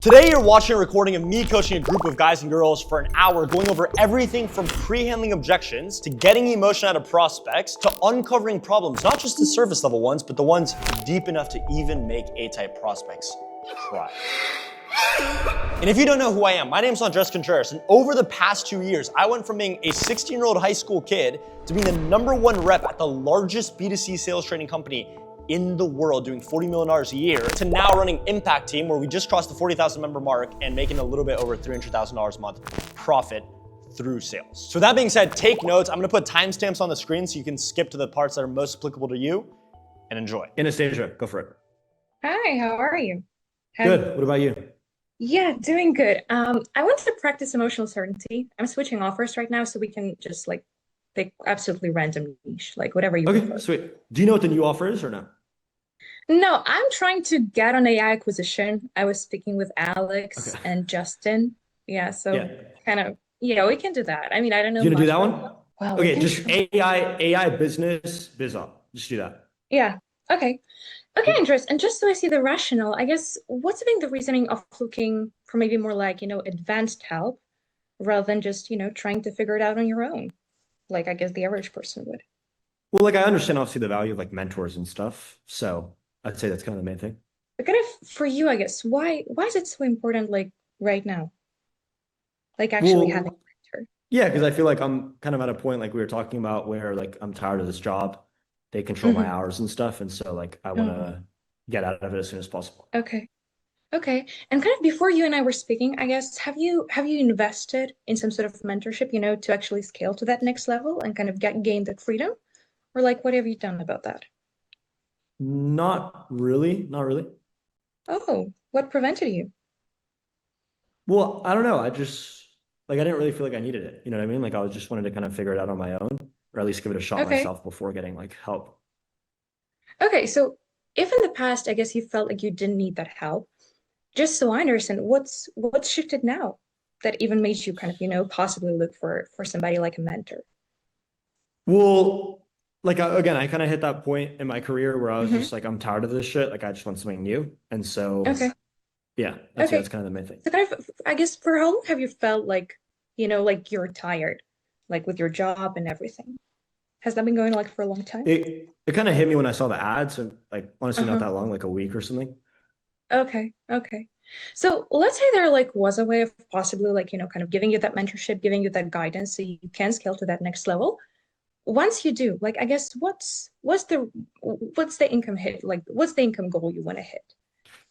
Today you're watching a recording of me coaching a group of guys and girls for an hour, going over everything from pre-handling objections to getting emotion out of prospects to uncovering problems, not just the surface level ones, but the ones deep enough to even make A-type prospects cry. And if you don't know who I am, my name is Andres Contreras, and over the past 2 years, I went from being a 16-year-old high school kid to being the #1 rep at the largest B2C sales training company in the world, doing $40 million a year, to now running Impact Team, where we just crossed the 40,000 member mark and making a little bit over $300,000 a month profit through sales. So that being said, take notes. I'm gonna put timestamps on the screen so you can skip to the parts that are most applicable to you and enjoy. Anastasia, go for it. Hi, how are you? Good, what about you? Yeah, doing good. I want to practice emotional certainty. I'm switching offers right now, so we can just like pick absolutely random niche, like whatever you Okay, prefer. sweet. Do you know what the new offer is or no? No, I'm trying to get on AI acquisition. I was speaking with Okay, Alex and Justin. Yeah, yeah. so kind of, we can do that. I mean, I don't know You gonna do much, that but one? well, we Okay, can just try. AI business, biz op. Just do that. Yeah. Okay. Okay, Cool. Andres. And just so I see the rationale, I guess what's been the reasoning of looking for maybe more like, advanced help rather than just, trying to figure it out on your own, like I guess the average person would. Well, like I understand obviously the value of like mentors and stuff. So I'd say that's kind of the main thing. But kind of for you, I guess, why is it so important like right now? Like actually having Well, a mentor. yeah, because I feel like I'm kind of at a point like we were talking about where like I'm tired of this job. They control my Hmm. hours and stuff. And so like I want Oh, to get out of it as soon as possible. okay. Okay. And kind of before you and I were speaking, I guess, have you invested in some sort of mentorship, to actually scale to that next level and kind of gain that freedom? Or like what have you done about that? Not really, not really. Oh, what prevented you? Well, I don't know. I just like I didn't really feel like I needed it. You know what I mean? Like I was just wanted to kind of figure it out on my own, or at least give it a shot Okay. myself before getting like help. Okay, so if in the past, I guess you felt like you didn't need that help, just so I understand, what's shifted now that even made you kind of, possibly look for somebody like a mentor? Well, like again, I kind of hit that point in my career where I was Hmm. just like, I'm tired of this shit. Like I just want something new. And so Okay. yeah, that's Okay. kind of the main thing. So kind of, I guess for how long have you felt like, like you're tired, like with your job and everything? Has that been going like for a long time? It kind of hit me when I saw the ads and like honestly not Uh-huh. that long, like a week or something. Okay. Okay. So let's say there like was a way of possibly like, kind of giving you that mentorship, giving you that guidance so you can scale to that next level. Once you do, like I guess what's the income hit? Like what's the income goal you want to hit?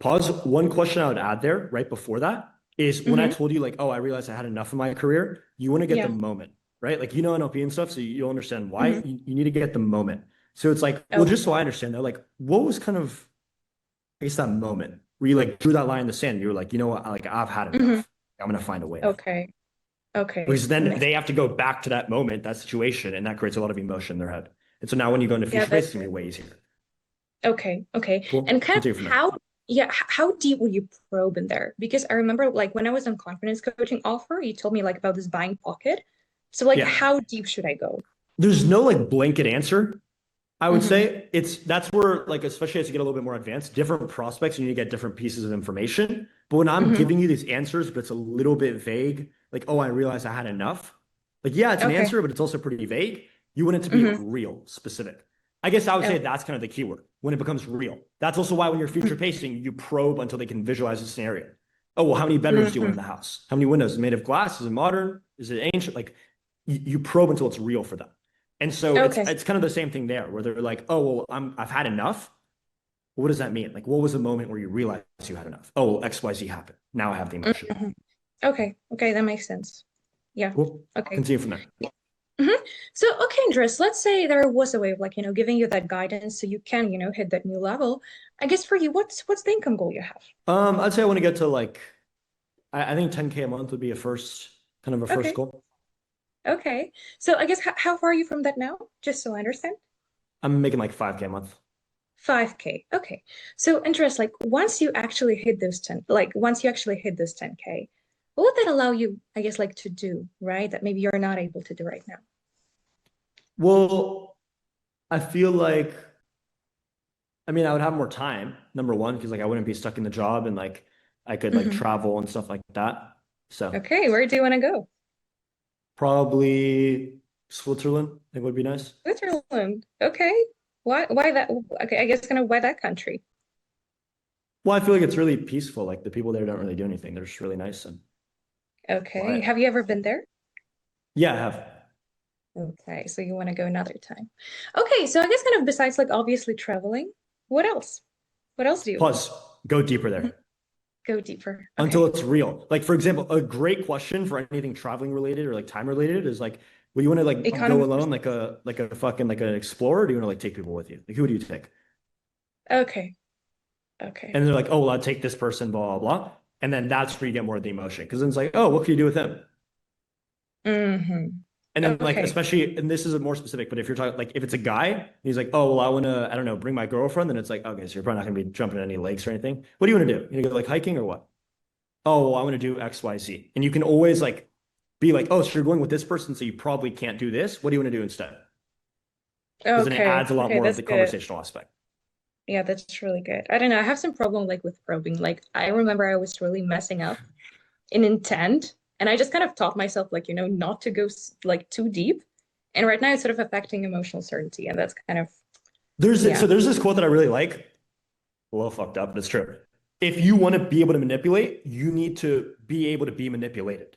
Pause. One question I would add there right before that is when I Hmm. told you like, oh, I realized I had enough in my career, you want to get the Yeah. moment, right? Like you know NLP and stuff, so you'll understand why Hmm. you need to get the moment. So it's like, well, Okay. just so I understand though, like what was kind of I guess that moment where you like drew that line in the sand, you were like, you know what, like I've had Hmm. enough. I'm gonna find a way now. Okay. Okay. Because That then makes they have to go back to that moment, that situation, and that creates a lot of emotion in their head. And so now when you go into yeah, future face, it's that's gonna be it. way easier. Okay. Okay. And Cool. kind of Continue from there. how deep will you probe in there? Because I remember like when I was on confidence coaching offer, you told me like about this buying pocket. So like Yeah. how deep should I go? There's no like blanket answer. I would Hmm. say it's that's where like especially as you get a little bit more advanced, different prospects, you need to get different pieces of information. But when I'm Hmm. giving you these answers, but it's a little bit vague, like, oh, I realized I had enough. Like, yeah, it's an Okay. answer, but it's also pretty vague. You want it to be Hmm. real, specific. I guess I would say Okay. that's kind of the keyword when it becomes real. That's also why when you're future pacing, you probe until they can visualize the scenario. Oh, well, how many bedrooms do you want in Hmm. the house? How many windows? Is it made of glass? Is it modern? Is it ancient? Like you probe until it's real for them. And so it's Okay. it's kind of the same thing there, where they're like, oh, well, I've had enough. What does that mean? Like, what was the moment where you realized you had enough? Oh, well, XYZ happened. Now I have the emotion. Hmm. Okay. Okay. That makes sense. Yeah. Cool. Okay. Continue from there. Hmm. So, okay, Andres, let's say there was a way of like, giving you that guidance so you can, hit that new level. I guess for you, what's the income goal you have? I'd say I want to get to like I think 10K a month would be a first kind of a first Okay. goal. Okay. So I guess how far are you from that now? Just so I understand. I'm making like 5K a month. 5K. Okay. So interest, like once you actually hit those 10, like once you actually hit those 10K, what would that allow you, I guess, like to do, right? That maybe you're not able to do right now. Well, I feel like I mean I would have more time, number one, because like I wouldn't be stuck in the job and like I could like travel and stuff like that. So Okay, where do you want to go? probably Switzerland, I think would be nice. Switzerland. Okay. Why that? Okay, I guess kind of why that country? Well, I feel like it's really peaceful. Like the people there don't really do anything. They're just really nice and Okay. quiet. Have you ever been there? Yeah, I have. Okay, so you want to go another time. Okay, so I guess kind of besides like obviously traveling, what else? What else do you want? Plus, go deeper there Go deeper. until Okay. it's real. Like for example, a great question for anything traveling related or like time related is like, well, you want to like go Economy. alone, like a fucking like an explorer, or do you want to like take people with you? Like who do you take? Okay. Okay. And they're like, oh, well, I'll take this person, blah, blah, blah. And then that's where you get more of the emotion. Because then it's like, oh, what can you do with them? Mm-hmm. And then like, Okay. especially, and this is a more specific, but if you're talking like if it's a guy, and he's like, oh, well, I want to, I don't know, bring my girlfriend, then it's like, okay, so you're probably not gonna be jumping in any lakes or anything. What do you want to do? You gonna go like hiking or what? Oh, well, I want to do X, Y, Z. And you can always like be like, oh, so you're going with this person, so you probably can't do this. What do you want to do instead? Because then it Okay. adds a lot Okay, more of that's the good. conversational aspect. Yeah, that's really good. I don't know. I have some problem like with probing. Like I remember I was really messing up in intent, and I just kind of taught myself like, not to go like too deep. And right now it's sort of affecting emotional certainty, and that's kind of So yeah. there's this quote that I really like. A little fucked up, but it's true. If you want to be able to manipulate, you need to be able to be manipulated.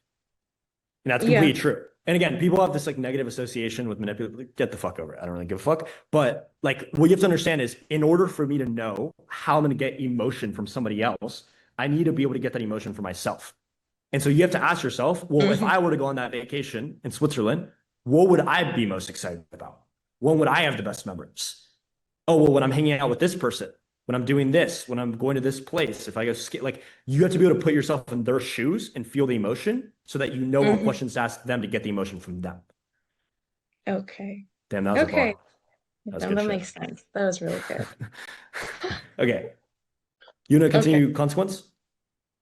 And that's Yeah. completely true. And again, people have this like negative association with manipulate. Get the fuck over it. I don't really give a fuck. But like what you have to understand is in order for me to know how I'm going to get emotion from somebody else, I need to be able to get that emotion for myself. And so you have to ask yourself, well, if Hmm. I were to go on that vacation in Switzerland, what would I be most excited about? When would I have the best memories? Oh, well, when I'm hanging out with this person, when I'm doing this, when I'm going to this place, if I go skate, like you have to be able to put yourself in their shoes and feel the emotion so that you know what Hmm. questions to ask them to get the emotion from them. Okay. Damn, that was a Okay. bar. That was No, good that shit. makes sense. That was really good. Okay. You want to Okay. continue consequence?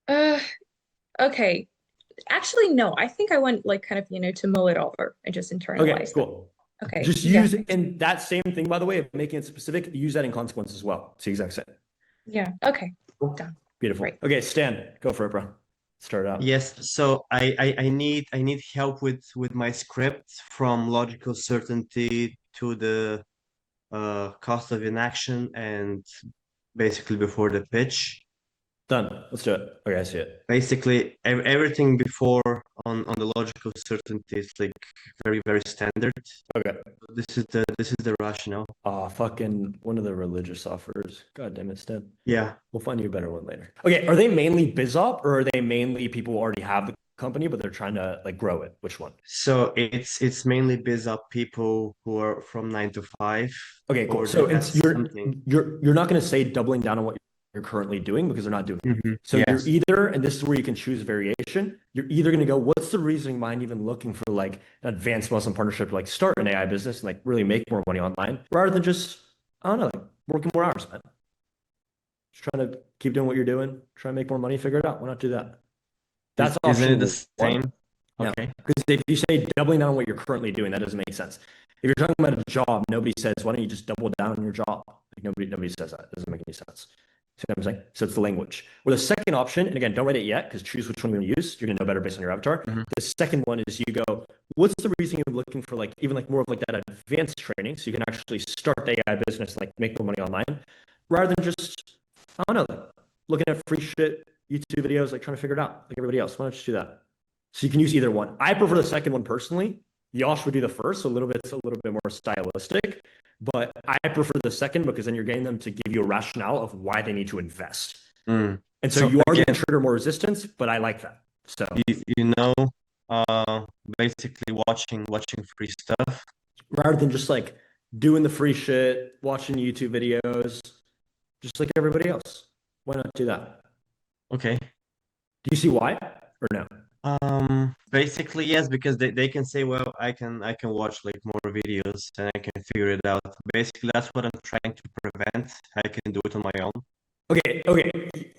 Uh, okay. Actually, no. I think I want like kind of, to mull it over and just Okay, internalize that. cool. Okay. Just Yeah. use in that same thing, by the way, of making it specific, use that in consequence as well. It's the exact same. Yeah. Okay. Cool. Done. Beautiful. Great. Okay, Stan, go for it, bro. Start it out. Yes, so I need help with my script from logical certainty to the cost of inaction and basically before the pitch. Done. Let's do it. Okay, I see it. Basically, everything before on the logical certainty is like very, very standard. Okay. This is the rationale. Fucking one of the religious offers. God damn it, Stan. Yeah. We'll find you a better one later. Okay, are they mainly BizOp or are they mainly people who already have the company but they're trying to like grow it? Which one? So it's mainly biz up people who are from 9 to 5 Okay, cool. or So that it's has something. you're not going to say doubling down on what you're currently doing because they're not doing it. So you're Yes. either, and this is where you can choose variation, you're either going to go, what's the reasoning behind even looking for like an advanced Muslim partnership to like start an AI business and like really make more money online rather than just, I don't know, like working more hours, man. Just trying to keep doing what you're doing, try and make more money, figure it out. Why not do that? That's Isn't it option the one. same? Yeah. Okay. Because if you say doubling down on what you're currently doing, that doesn't make sense. If you're talking about a job, nobody says, why don't you just double down on your job? Like nobody says that. It doesn't make any sense. See what I'm saying? So it's the language. Or the second option, and again, don't write it yet because choose which one you're going to use. You're going to know better based on your avatar. The second one is you go, what's the reason you're looking for like even like more of like that advanced training so you can actually start the AI business, like make more money online rather than just, I don't know, looking at free shit, YouTube videos, like trying to figure it out like everybody else. Why don't you do that? So you can use either one. I prefer the second one personally. Yosh would do the first, so it's a little bit more stylistic. But I prefer the second because then you're getting them to give you a rationale of why they need to invest. Mm. And so So you are going to again, trigger more resistance, but I like that. So you know, basically watching free stuff. rather than just like doing the free shit, watching YouTube videos, just like everybody else, why not do that? Okay. Do you see why or no? Basically yes, because they can say, well, I can watch like more videos and I can figure it out. Basically, that's what I'm trying to prevent. I can do it on my own. Okay.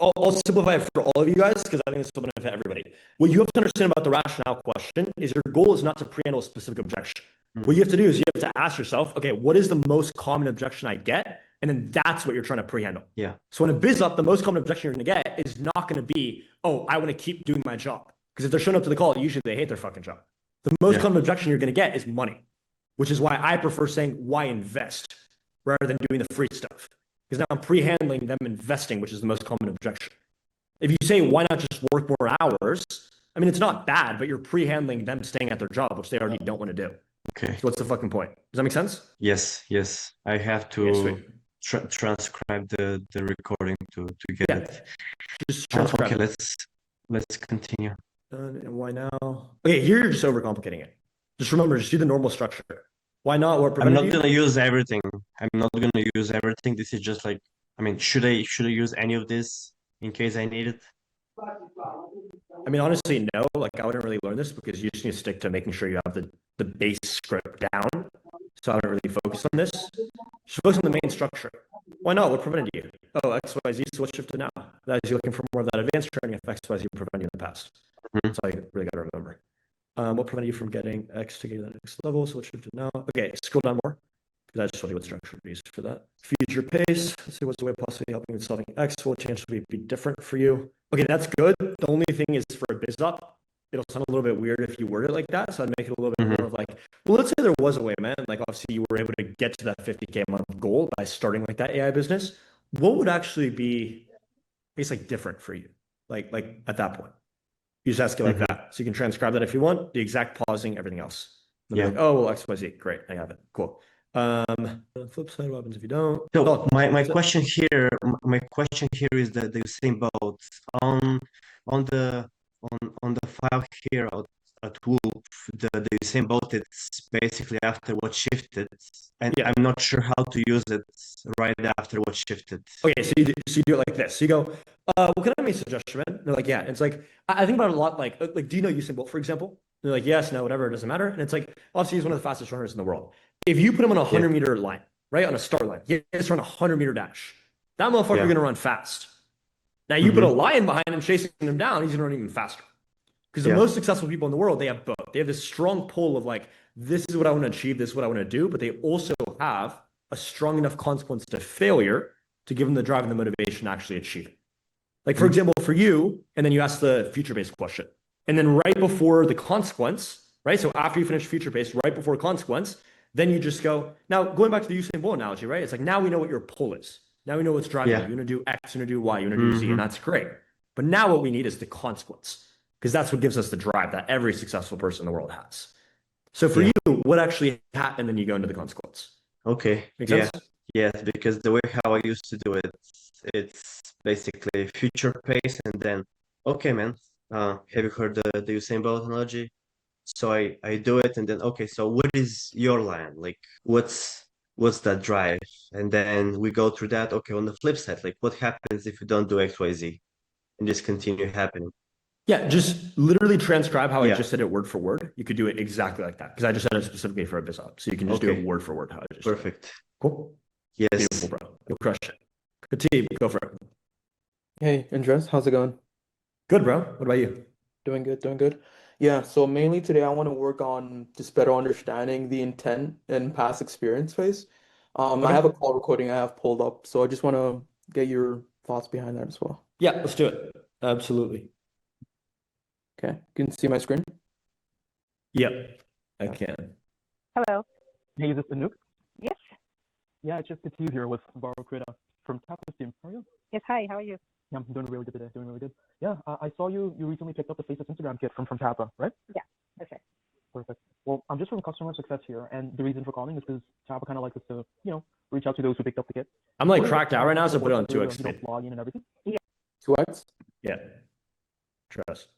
I'll simplify it for all of you guys because I think this will benefit everybody. What you have to understand about the rationale question is your goal is not to prehandle a specific objection. What you have to do is you have to ask yourself, okay, what is the most common objection I get? And then that's what you're trying to pre-handle. Yeah. So in a biz up, the most common objection you're going to get is not going to be, oh, I want to keep doing my job. Because if they're showing up to the call, usually they hate their fucking job. The most common objection you're going to get is money, which is why I prefer saying, why invest rather than doing the free stuff? Because now I'm pre-handling them investing, which is the most common objection. If you say, why not just work more hours? I mean, it's not bad, but you're pre-handling them staying at their job, which they already don't want to do. Okay. So what's the fucking point? Does that make sense? Yes. I have to transcribe the recording to get it. Just transcribe. Okay, let's continue. And why now? Okay, here you're just overcomplicating it. Just remember, just do the normal structure. Why not? What I'm prevented not you? gonna use everything. This is just like, I mean, should I use any of this in case I need it? I mean, honestly, no. Like, I wouldn't really learn this because you just need to stick to making sure you have the base script down. So I wouldn't really focus on this. Just focus on the main structure. Why not? What prevented you? Oh, X, Y, Z. So what's shifted now? That is, you're looking for more of that advanced training if X, Y, Z prevented you in the past. That's all you really got to remember. What prevented you from getting X to get to the next level? So what's shifted now? Okay, scroll down more. Because I just told you what structure would be used for that. Future pace. Let's see what's the way of possibly helping with solving X. What change would be different for you? Okay, that's good. The only thing is for a biz up, it'll sound a little bit weird if you word it like that. So I'd make it a little bit more of like, well, let's say there was a way, man. Like obviously you were able to get to that 50K a month goal by starting like that AI business. What would actually be, I guess, like different for you? Like at that point. You just ask it like that. So you can transcribe that if you want, the exact pausing, everything else. Yeah. Like, oh, well, X, Y, Z. Great. I have it. Cool. On the flip side, what happens if you don't? So my question here is that the same boat on the file here at Loop, the same boat, it's basically after what shifted, and I'm not sure how to use it right after what shifted. Okay, so you do it like this. So you go, well, can I make a suggestion, man? They're like, yeah. It's like I think about it a lot. Like, do you know Usain Bolt, for example? They're like, yes, no, whatever, it doesn't matter. And it's like, obviously, he's one of the fastest runners in the world. If you put him on a 100-meter line, right, on a start line, he has to run a 100-meter dash. That motherfucker is going to run fast. Now, you put a lion behind him chasing him down, he's going to run even faster. Because the most successful people in the world, they have both. They have this strong pull of like, this is what I want to achieve, this is what I want to do, but they also have a strong enough consequence to failure to give them the drive and the motivation to actually achieve it. Like, for example, for you, and then you ask the future-based question. And then right before the consequence, right? So after you finish future-based, right before consequence, then you just go, now going back to the Usain Bolt analogy, right? It's like, now we know what your pull is. Now we know what's driving you. You're going to do X, you're going to do Y, you're going to do Z, and that's great. But now what we need is the consequence, because that's what gives us the drive that every successful person in the world has. So for you, what actually happened, then you go into the consequence. Okay. Make sense? Yes, because the way how I used to do it, it's basically future pace, and then, okay, man, have you heard the Usain Bolt analogy? So I do it, and then, okay, so what is your line? Like, what's that drive? And then we go through that. Okay, on the flip side, like, what happens if you don't do X, Y, Z, and just continue happening? Yeah, just literally transcribe how I just said it word for word. You could do it exactly like that, because I just said it specifically for a biz op. So you can just do it word for word how I just said it. Perfect. Cool. Yes. Beautiful, bro. You'll crush it. Good team. Go for it. Hey, Andres, how's it going? Good, bro. What about you? Doing good, doing good. Yeah, so mainly today I want to work on just better understanding the intent and past experience phase. I have a call recording I have pulled up, so I just want to get your thoughts behind that as well. Yeah, let's do it. Absolutely. Okay, you can see my screen? Yep, I can. Hello. Hey, is this Anouk? Yes. Yeah, it's Steve here with Borrow Creator from Tapas team. How are you? Yes. Hi. How are you? Yeah, I'm doing really good today. Doing really good. Yeah, I saw you recently picked up the Faceless Instagram kit from Tapa, right? Yeah. That's right. Perfect. Well, I'm just from customer success here, and the reason for calling is because Tapa kind of likes us to, reach out to those who picked up the kit. I'm like cracked out right now, so put it on 2x speed. Log in and everything. Yeah. 2x? Yeah. Trust.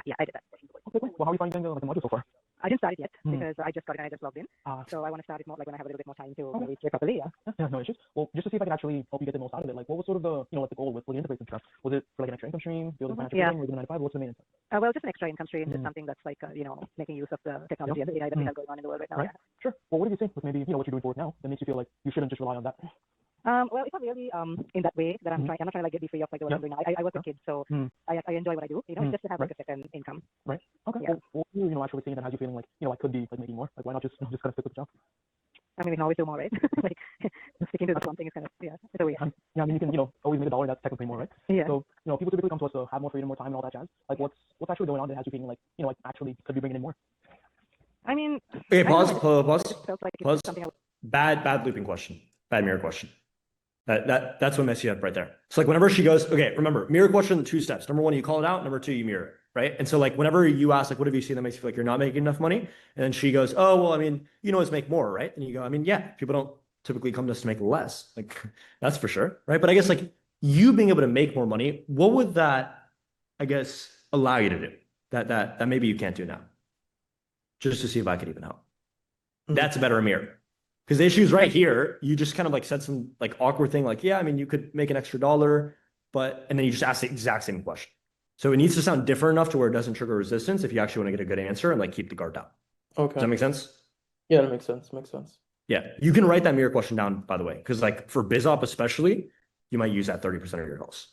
Yeah, I did that. Okay, cool. Well, how are you finding the module so far? I didn't start it yet because I just got it and I just logged in. So I want to start it more like when I have a little bit more time to really check properly. Yeah, no issues. Well, just to see if I can actually help you get the most out of it, like what was sort of the, like the goal with the interface and stuff? Was it for like an extra income stream, building financial freedom, or 9 to 5? What's the main intent? Well, just an extra income stream, just something that's like, making use of the technology and the AI that we have going on in the world right now. Right. Sure. Well, what do you think with maybe, what you're doing for it now that makes you feel like you shouldn't just rely on that? Well, it's not really in that way that I'm not trying to like get be free of like what I'm doing now. I work with kids, so I enjoy what I do. It's just to have like a second income. Right. Okay. Yeah. Well, actually seeing it, how you feeling like I could be like making more? Like why not just kind of stick with the job? I mean, we can always do more, right? Like, sticking to something is kind of, it's a way. Yeah, I mean, you can, always make $1, that's technically more, right? Yeah. So, people typically come to us to have more freedom, more time, and all that jazz. Like, what's actually going on that has you feeling like, actually could be bringing in more? I mean, Okay, I don't know, pause, it pause, felt like pause. something else. Bad looping question. Bad mirror question. That's what messes you up right there. So like whenever she goes, okay, remember, mirror question, 2 steps. Number 1, you call it out. Number 2, you mirror it, right? And so like whenever you ask, like, what have you seen that makes you feel like you're not making enough money? And then she goes, oh, well, I mean, let's make more, right? And you go, I mean, yeah, people don't typically come to us to make less. Like, that's for sure, right? But I guess like you being able to make more money, what would that, I guess, allow you to do that maybe you can't do now? Just to see if I could even help. That's a better mirror. Because the issue is right here. You just kind of like said some like awkward thing, like, yeah, I mean, you could make an extra $1, and then you just ask the exact same question. So it needs to sound different enough to where it doesn't trigger resistance if you actually want to get a good answer and like keep the guard down. Okay. Does that make sense? Yeah, that makes sense. Makes sense. Yeah. You can write that mirror question down, by the way, because like for BizOp especially, you might use that 30% of your calls.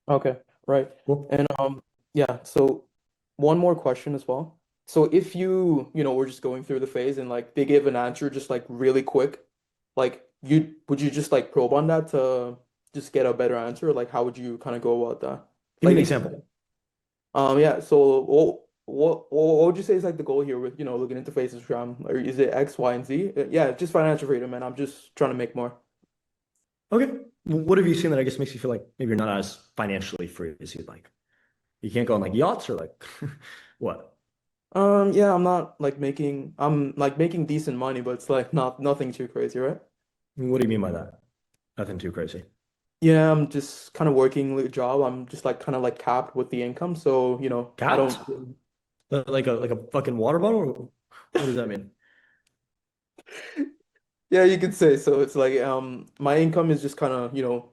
Okay, right. Cool. And yeah, so one more question as well. So if we're just going through the phase and like they give an answer just like really quick, like would you just like probe on that to just get a better answer? Like how would you kind of go about that? Give me Like an example. Yeah, so what would you say is like the goal here with looking into phases from, or is it X, Y, and Z? Yeah, just financial freedom, man. I'm just trying to make more. Okay. What have you seen that I guess makes you feel like maybe you're not as financially free as you'd like? You can't go on like yachts or like what? Yeah, I'm like making decent money, but it's like nothing too crazy, right? What do you mean by that? Nothing too crazy. Yeah, I'm just kind of working a job. I'm just like kind of like capped with the income, so I Capped? don't. Like a fucking water bottle? What does that mean? Yeah, you could say so. It's like my income is just kind of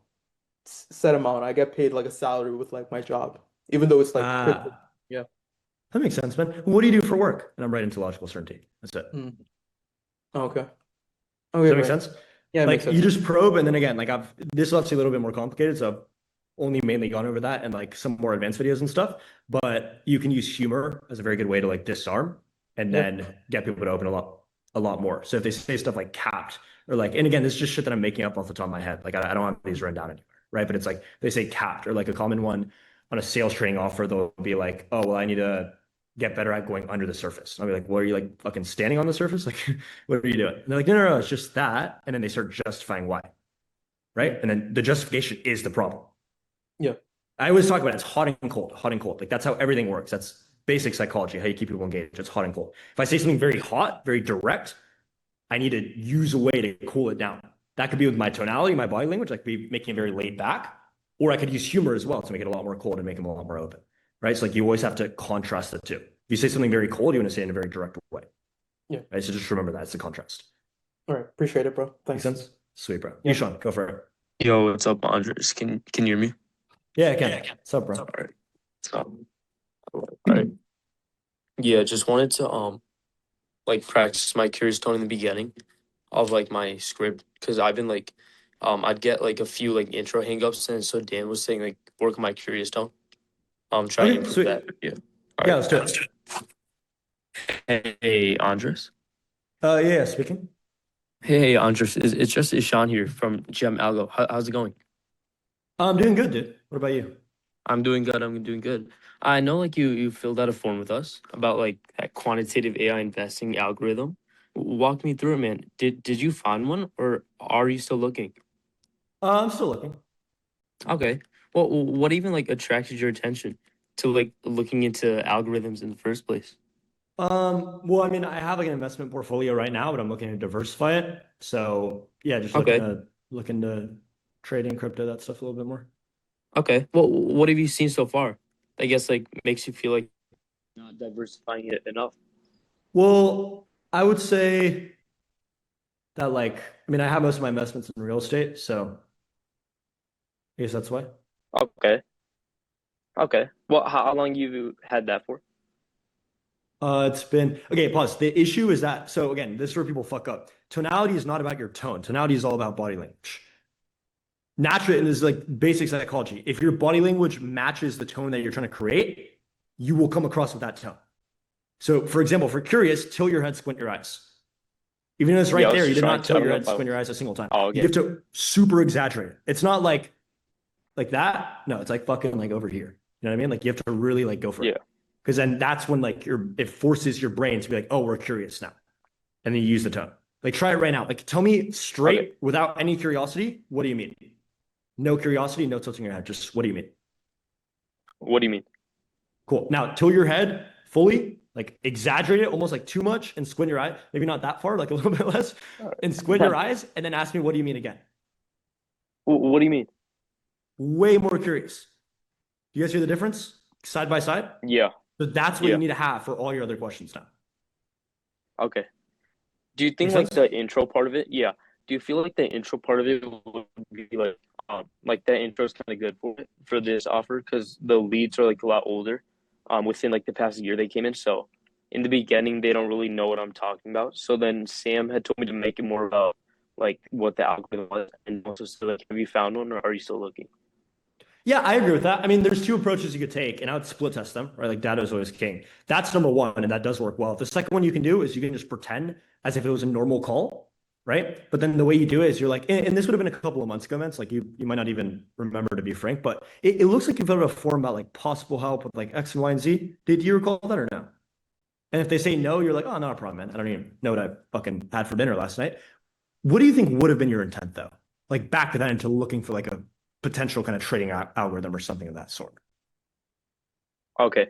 set amount. I get paid like a salary with like my job, even though it's like crypto. Ah, Yeah. that makes sense, man. What do you do for work? And I'm right into logical certainty. That's it. Mm. Okay. Does Okay, that make right. sense? Yeah, it Like makes sense. you just probe, and then again, like this is obviously a little bit more complicated, so I've only mainly gone over that and like some more advanced videos and stuff. But you can use humor as a very good way to like disarm and Yeah. then get people to open a lot more. So if they say stuff like capped or like, and again, this is just shit that I'm making up off the top of my head. Like I don't have these written down anywhere, right? But it's like they say capped, or like a common one on a sales training offer, they'll be like, oh, well, I need to get better at going under the surface. And I'll be like, what are you like fucking standing on the surface? Like, what are you doing? And they're like, no, it's just that. And then they start justifying why, right? And then the justification is the problem. Yeah. I always talk about it. It's hot and cold, hot and cold. Like that's how everything works. That's basic psychology, how you keep people engaged. It's hot and cold. If I say something very hot, very direct, I need to use a way to cool it down. That could be with my tonality, my body language. I could be making it very laid back, or I could use humor as well to make it a lot more cold and make them a lot more open, right? So like you always have to contrast the two. If you say something very cold, you want to say it in a very direct way. Yeah. Right. So just remember that it's the contrast. All right. Appreciate it, bro. Make Thanks. sense? Sweet, bro. Yeah. You, Sean, go for it. Yo, what's up, Andres? Can you hear me? Yeah, I can. What's up, bro? All right. All right. Yeah, just wanted to like practice my curious tone in the beginning of like my script, because I've been like I'd get like a few like intro hangups, and so Dan was saying like work on my curious tone. Try to Okay, improve sweet. that. Yeah. All Yeah, right. let's do it. Hey, Andres. Yeah, speaking. Hey, Andres. It's just Ishan here from GM Algo. How's it going? I'm doing good, dude. What about you? I'm doing good. I'm doing good. I know like you filled out a form with us about like that quantitative AI investing algorithm. Walk me through it, man. Did you find one, or are you still looking? I'm still looking. Okay. Well, what even like attracted your attention to like looking into algorithms in the first place? Well, I mean, I have like an investment portfolio right now, but I'm looking to diversify it. So yeah, just Okay. looking to trading crypto, that stuff a little bit more. Okay. Well, what have you seen so far? I guess like makes you feel like not diversifying it enough. Well, I would say that like, I mean, I have most of my investments in real estate, so I guess that's why. Okay. Okay. Well, how long you had that for? It's been okay. Pause. The issue is that, so again, this is where people fuck up. Tonality is not about your tone. Tonality is all about body language. Naturally, and this is like basic psychology. If your body language matches the tone that you're trying to create, you will come across with that tone. So, for example, for curious, tilt your head, squint your eyes. Even though it's right Yeah, I was there, you just did trying not to- tilt I don't your know head, if I squint your was- eyes a single time. Oh, okay. You have to super exaggerate it. It's not like that. No, it's like fucking like over here. You know what I mean? Like you have to really like go for Yeah. it. Because then that's when like it forces your brain to be like, oh, we're curious now. And then you use the tone. Like try it right now. Like tell me straight Okay. without any curiosity. What do you mean? No curiosity, no tilting your head. Just what do you mean? What do you mean? Cool. Now tilt your head fully, like exaggerate it almost like too much and squint your eye. Maybe not that far, like a little bit less. And squint your eyes and then ask me, what do you mean again? What do you mean? Way more curious. You guys hear the difference side by side? Yeah. So that's what Yeah. you need to have for all your other questions now. Okay. Do you think Make like sense? the intro part of it? Yeah. Do you feel like the intro part of it would be like that intro is kind of good for this offer because the leads are like a lot older, within like the past year they came in. So in the beginning they don't really know what I'm talking about. So then Sam had told me to make it more about like what the algorithm was, and also so like, have you found one or are you still looking? Yeah, I agree with that. I mean, there's two approaches you could take, and I would split test them, right? Like data is always king. That's number one, and that does work well. The second one you can do is you can just pretend as if it was a normal call, right? But then the way you do it is you're like, and this would have been a couple of months ago, man. So like you might not even remember, to be frank, but it looks like you filled out a form about like possible help with like X and Y and Z. Did you recall that or no? And if they say no, you're like, oh, not a problem, man. I don't even know what I fucking had for dinner last night. What do you think would have been your intent though? Like back then into looking for like a potential kind of trading algorithm or something of that sort. Okay.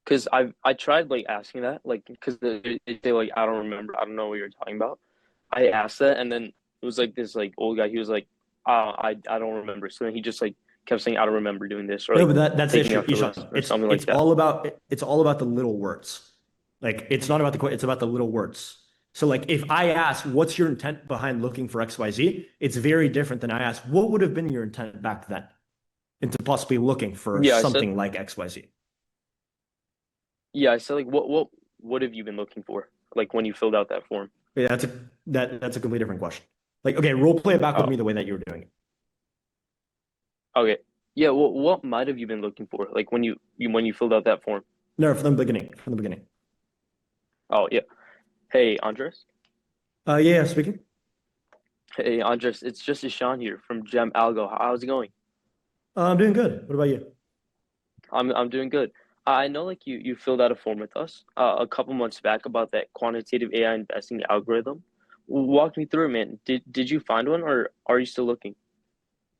Because I tried like asking that like because they like I don't remember, I don't know what you're talking about. I asked that and then it was like this like old guy. He was like, I don't remember. So then he just like kept saying I don't remember doing this or No, like but that's the taking issue, out the Ishan. list or something like It's that. all about the little words. Like it's not about it's about the little words. So like if I ask what's your intent behind looking for XYZ, it's very different than I ask what would have been your intent back then into possibly looking for Yeah, I something said like XYZ. yeah, I said like what have you been looking for? Like when you filled out that form. Yeah, that's a completely different question. Like, okay, role play it back with Oh, me the way that you were doing it. okay. Yeah, what might have you been looking for? Like when you filled out that form. No, from the beginning. From the beginning. Oh yeah. Hey Andres. Yeah, speaking. Hey Andres, it's just Ishan here from Gem Algo. How's it going? I'm doing good. What about you? I'm doing good. I know like you filled out a form with us a couple months back about that quantitative AI investing algorithm. Walk me through it, man. Did you find one or are you still looking?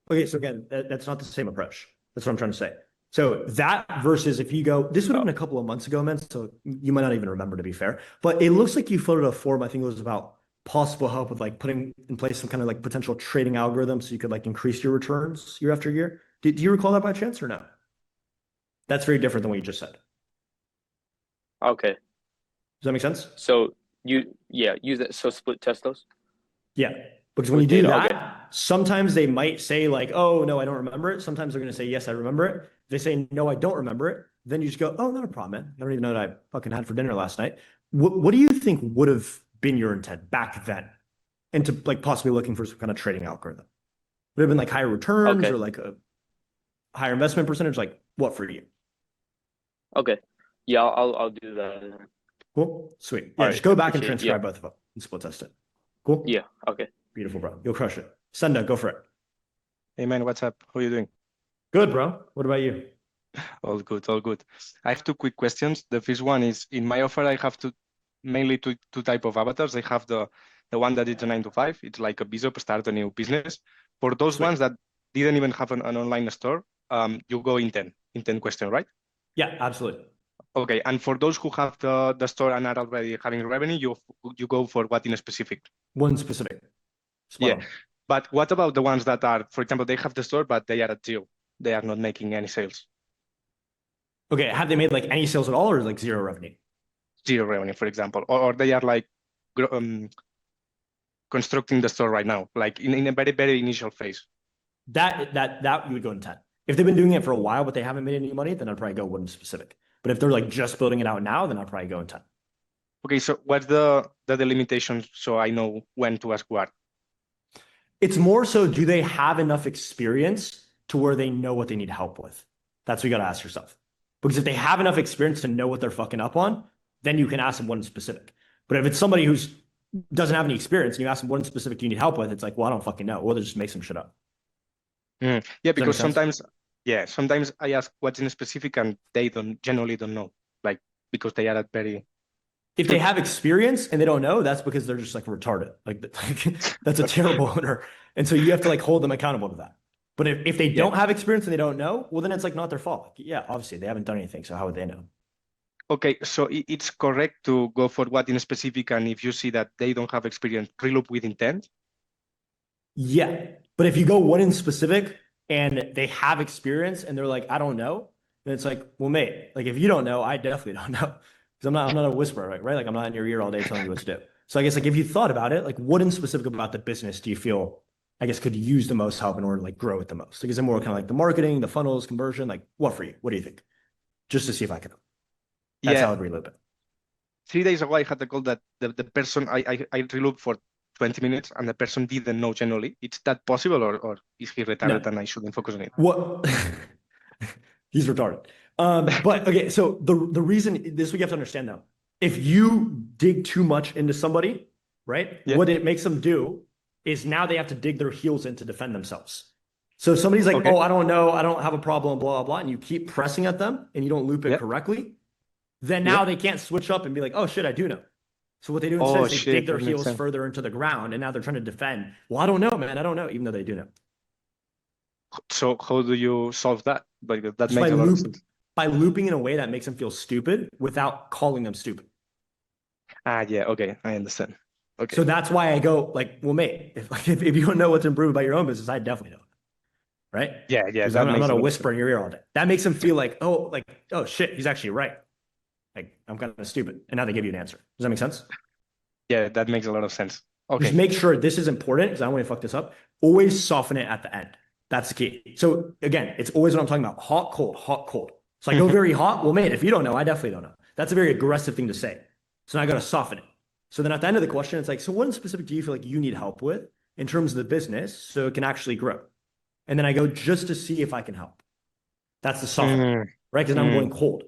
Okay, so again, that's not the same approach. That's what I'm trying to say. So that versus if you go, this would have Oh, been a couple of months ago, man. So you might not even remember, to be fair. But it looks like you floated a form. I think it was about possible help with like putting in place some kind of like potential trading algorithm so you could like increase your returns year after year. Do you recall that by chance or no? That's very different than what you just said. okay. Does that make sense? So use that. So split test those Yeah. Because when you with do data. that, Okay. sometimes they might say like, oh, no, I don't remember it. Sometimes they're going to say, yes, I remember it. If they say, no, I don't remember it. Then you just go, oh, not a problem, man. I don't even know what I fucking had for dinner last night. What do you think would have been your intent back then into like possibly looking for some kind of trading algorithm? Would it have been like higher returns Okay. or like a higher investment percentage? Like what for you? Okay. Yeah, I'll do that. Cool. Sweet. All Yeah, right. just go back and Appreciate it. Yeah. transcribe both of them and split test it. Cool. Yeah. Okay. Beautiful, bro. You'll crush it. Senda, go for it. Hey man, what's up? How are you doing? Good, bro. What about you? All good, all good. I have two quick questions. The first one is in my offer, I have mainly two type of avatars. I have the one that is a 9 to 5. It's like a bishop, start a new business. For those Sweet. ones that didn't even have an online store, you go in 10 question, right? Yeah, absolutely. Okay, and for those who have the store and are already having revenue, you go for what in specific? One specific. Spot Yeah, on. but what about the ones that are, for example, they have the store, but they are at zero. They are not making any sales. Okay, have they made like any sales at all or like zero revenue? Zero revenue, for example, or they are like constructing the store right now, like in a very, very initial phase. That you would go in 10. If they've been doing it for a while, but they haven't made any money, then I'd probably go one specific. But if they're like just building it out now, then I'd probably go in 10. Okay, so what's the delimitation so I know when to ask what? It's more so, do they have enough experience to where they know what they need help with? That's what you got to ask yourself. Because if they have enough experience to know what they're fucking up on, then you can ask them one specific. But if it's somebody who's doesn't have any experience, and you ask them what specific do you need help with, it's like, well, I don't fucking know. Well, they just make some shit up. Yeah, Does that because make sense? sometimes I ask what's in specific and they generally don't know, like because they are at very. If they have experience and they don't know, that's because they're just like retarded. Like that's a terrible owner. And so you have to like hold them accountable to that. But if they Yeah. don't have experience and they don't know, well, then it's like not their fault. Like, yeah, obviously they haven't done anything. So how would they know? Okay, so it's correct to go for what in specific, and if you see that they don't have experience, reloop with intent. Yeah. But if you go one in specific and they have experience and they're like, I don't know, then it's like, well, mate, like if you don't know, I definitely don't know. Because I'm not a whisperer, right? Like I'm not in your ear all day telling you what to do. So I guess like if you thought about it, like what in specific about the business do you feel, I guess, could use the most help in order to like grow it the most? Like is it more kind of like the marketing, the funnels, conversion? Like what for you? What do you think? Just to see if I can. That's how I'd reloop it. 3 days ago, I had a call that the person I relooped for 20 minutes and the person didn't know generally. It's that possible, or is he retarded and I shouldn't focus on it? What? He's retarded. But okay, so the reason this we have to understand though, if you dig too much into somebody, right? Yeah. What it makes them do is now they have to dig their heels in to defend themselves. So if somebody's like, Okay. oh, I don't know, I don't have a problem, blah, blah, blah, and you keep pressing at them and you don't loop it Yeah. correctly, then now they can't switch up and be like, oh shit, I do know. So what they do instead is they dig their that makes heels sense. further into the ground and now they're trying to defend. Well, I don't know, man. I don't know, even though they do know. So how do you solve that? Like that Just makes a lot of sense. by looping in a way that makes them feel stupid without calling them stupid. Yeah, okay, I understand. Okay. So that's why I go like, well, mate, if you don't know what to improve about your own business, I definitely know. Right? Yeah, Because that I'm makes not a a lot of whisper in your ear all day. That makes them feel like, oh shit, he's actually right. Like I'm kind of stupid. And now they give you an answer. Does that make sense? Yeah, that makes a lot of sense. Okay. Just make sure this is important because I don't want to fuck this up. Always soften it at the end. That's the key. So again, it's always what I'm talking about. Hot, cold, hot, cold. So I go very hot. Well, mate, if you don't know, I definitely don't know. That's a very aggressive thing to say. So now I got to soften it. So then at the end of the question, it's like, so what in specific do you feel like you need help with in terms of the business so it can actually grow? And then I go just to see if I can help. That's the softening, right? Because I'm going cold.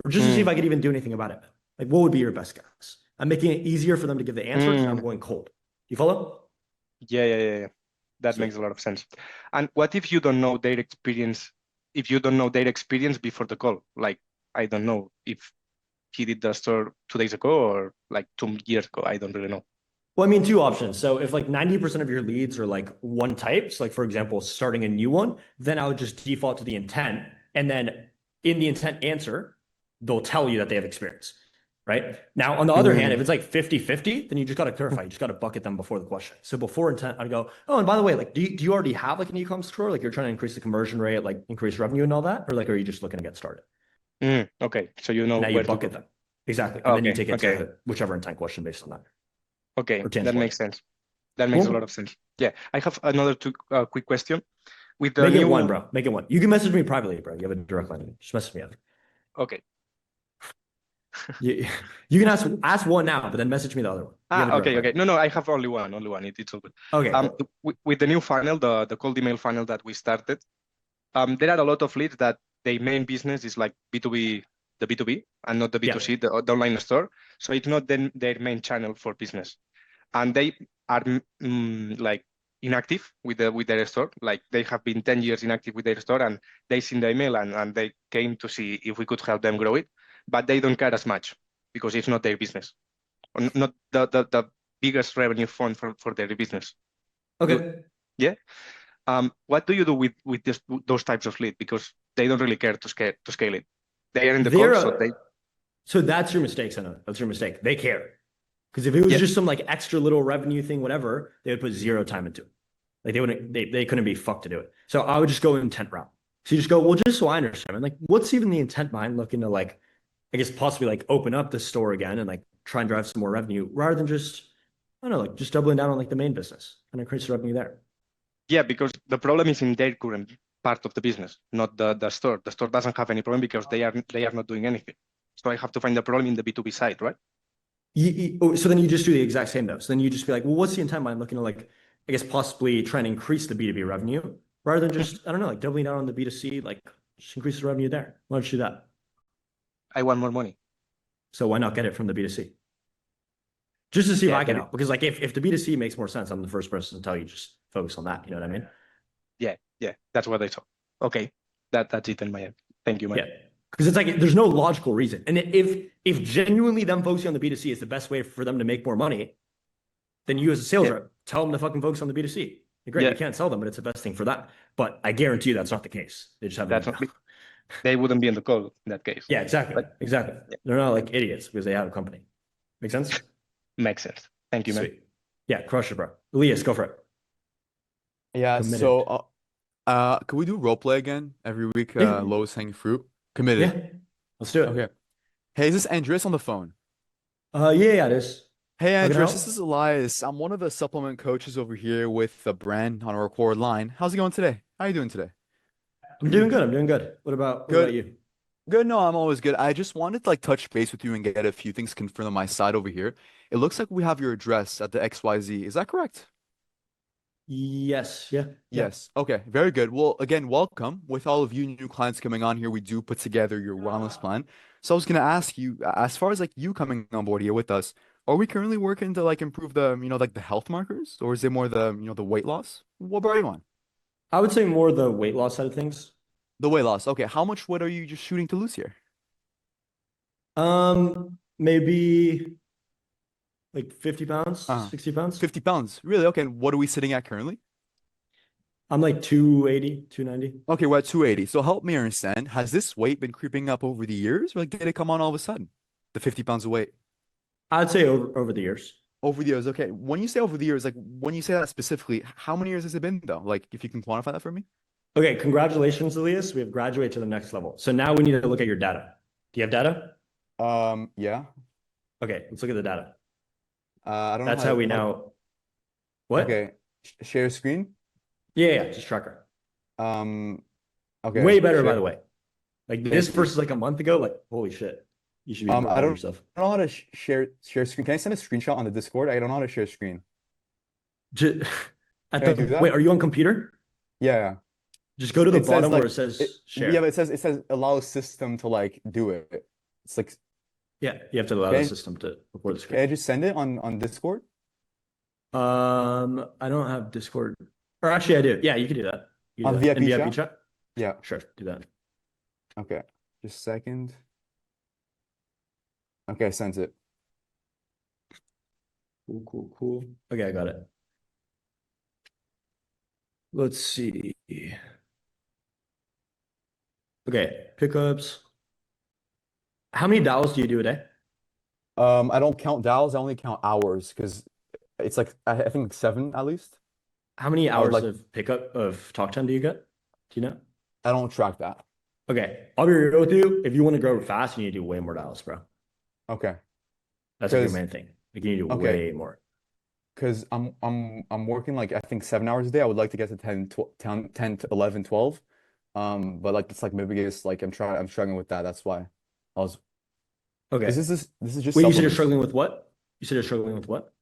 Or just to see if I could even do anything about it. Like, what would be your best guess? I'm making it easier for them to give the answer because I'm going cold. You follow? Yeah. That makes a lot of sense. And what if you don't know their experience? If you don't know their experience before the call, like I don't know if he did the store 2 days ago or like 2 years ago, I don't really know. Well, I mean, two options. So if like 90% of your leads are like one type, so like for example, starting a new one, then I would just default to the intent. And then in the intent answer, they'll tell you that they have experience, right? Now, on the other hand, if it's like 50-50, then you just got to clarify. You just got to bucket them before the question. So before intent, I'd go, oh, and by the way, like, do you already have like an e-com store? Like you're trying to increase the conversion rate, like increase revenue and all that? Or like, are you just looking to get started? Okay, so you know now where you bucket them. Exactly. And then you take it to whichever intent question based on that. Okay, Or that 10 makes sense. That makes a lot of sense. Yeah, I have another two quick question. With the Make new it one, bro. Make it one. You can message me privately, bro. You have a direct line. Just message me. Okay. You can ask one now, but then message me the other one. Okay. No, I have only one. It's all good. Okay. Cool. With the new funnel, the cold email funnel that we started, there are a lot of leads that their main business is like B2B, the B2B, and not the B2C, the online store. So it's not their main channel for business, and they are like inactive with their store. Like they have been 10 years inactive with their store, and they seen the email and they came to see if we could help them grow it, but they don't care as much because it's not their business, or not the biggest revenue fund for their business. Okay. What do you do with those types of lead? Because they don't really care to scale it. They are in the call, so that's your mistake, Senna. That's your mistake. They care. Because if it was just some like extra little revenue thing, whatever, they would put zero time into it. Like they couldn't be fucked to do it. So I would just go intent route. So you just go, well, just so I understand, and like, what's even the intent behind looking to like, I guess possibly like open up the store again and like try and drive some more revenue rather than just, I don't know, like just doubling down on like the main business and increase the revenue there. Yeah, because the problem is in their current part of the business, not the store. The store doesn't have any problem because they are not doing anything. So I have to find the problem in the B2B side, right? So then you just do the exact same though. So then you just be like, well, what's the intent behind looking to like, I guess possibly trying to increase the B2B revenue rather than just, I don't know, like doubling down on the B2C, like just increase the revenue there. Why don't you do that? I want more money. So why not get it from the B2C? Just to see if Yeah, I can but help. Because like if the B2C makes more sense, I'm the first person to tell you just focus on that. You know what I mean? yeah, that's what I thought. Okay, that's it in my end. Thank you, man. Yeah. Because it's like there's no logical reason. And if genuinely them focusing on the B2C is the best way for them to make more money, then you as a sales rep, tell them to fucking focus on the B2C. Great, you can't sell them, but it's the best thing for them. But I guarantee you that's not the case. They just have That's not, they wouldn't be in the call in that case. Yeah, exactly. Exactly. They're not like idiots because they have a company. Make sense? Makes sense. Thank you, man. Sweet. Yeah, crush it, bro. Elias, go for it. Yeah, Committed. so could we do role play again every week? Yeah. Lowest hanging fruit. Committed. Yeah, let's do it. Okay. Hey, is this Andres on the phone? Yeah, it is. Hey, How can I Andres, help? this is Elias. I'm one of the supplement coaches over here with the brand on a record line. How's it going today? How are you doing today? I'm doing good. I'm doing good. What about Good. you? Good. No, I'm always good. I just wanted to like touch base with you and get a few things confirmed on my side over here. It looks like we have your address at the XYZ. Is that correct? Yes. Yeah. Yes. Okay. Very good. Well, again, welcome. With all of you new clients coming on here, we do put together your wellness plan. So I was gonna ask you, as far as like you coming on board here with us, are we currently working to like improve the, like the health markers, or is it more the, the weight loss? What are you on? I would say more the weight loss side of things. The weight loss. Okay. How much weight are you just shooting to lose here? Maybe like 50 pounds, 60 pounds. 50 pounds. Really? Okay. And what are we sitting at currently? I'm like 280, 290. Okay, we're at 280. So help me understand. Has this weight been creeping up over the years, or like did it come on all of a sudden? The 50 pounds of weight. I'd say over the years. Over the years. Okay. When you say over the years, like when you say that specifically, how many years has it been though? Like if you can quantify that for me? Okay, congratulations, Elias. We have graduated to the next level. So now we need to look at your data. Do you have data? Yeah. Okay, let's look at the data. I don't know That's how we know. What? Okay. Share screen. Yeah, just tracker. Okay. Way better, by share. the way. Like this versus like a month ago, like holy shit. You should be proud I of don't yourself. know how to share screen. Can I send a screenshot on the Discord? I don't know how to share screen. Ju- Can I do that? Wait, are you on computer? Yeah. Just go to the It says, bottom where like, it says share. Yeah, but it says allow system to like do it. It's like, Yeah, you have to allow the system to record the can I screen. just send it on Discord? I don't have Discord. Or actually I do. Yeah, you can do that. You can On do that. VIP In chat? VIP chat? Yeah. Sure, do that. Okay. Just a second. Okay, I sent it. Cool. Okay, I got it. Let's see. Okay, pickups. How many dials do you do a day? I don't count dials, I only count hours because it's like I think 7 at least. How many I would hours like- of pickup of talk time do you get? Do you know? I don't track that. Okay, I'll be real with you. If you want to grow fast, you need to do way more dials, bro. Okay. That's like your 'Cause- main thing. Like you need to do Okay. way more. Because I'm working like I think 7 hours a day. I would like to get to 10 to 11, 12. But like it's like maybe it's like I'm struggling with that. That's why I was Okay. this is just Wait, you said you're supplements. struggling with what? You said you're struggling with what?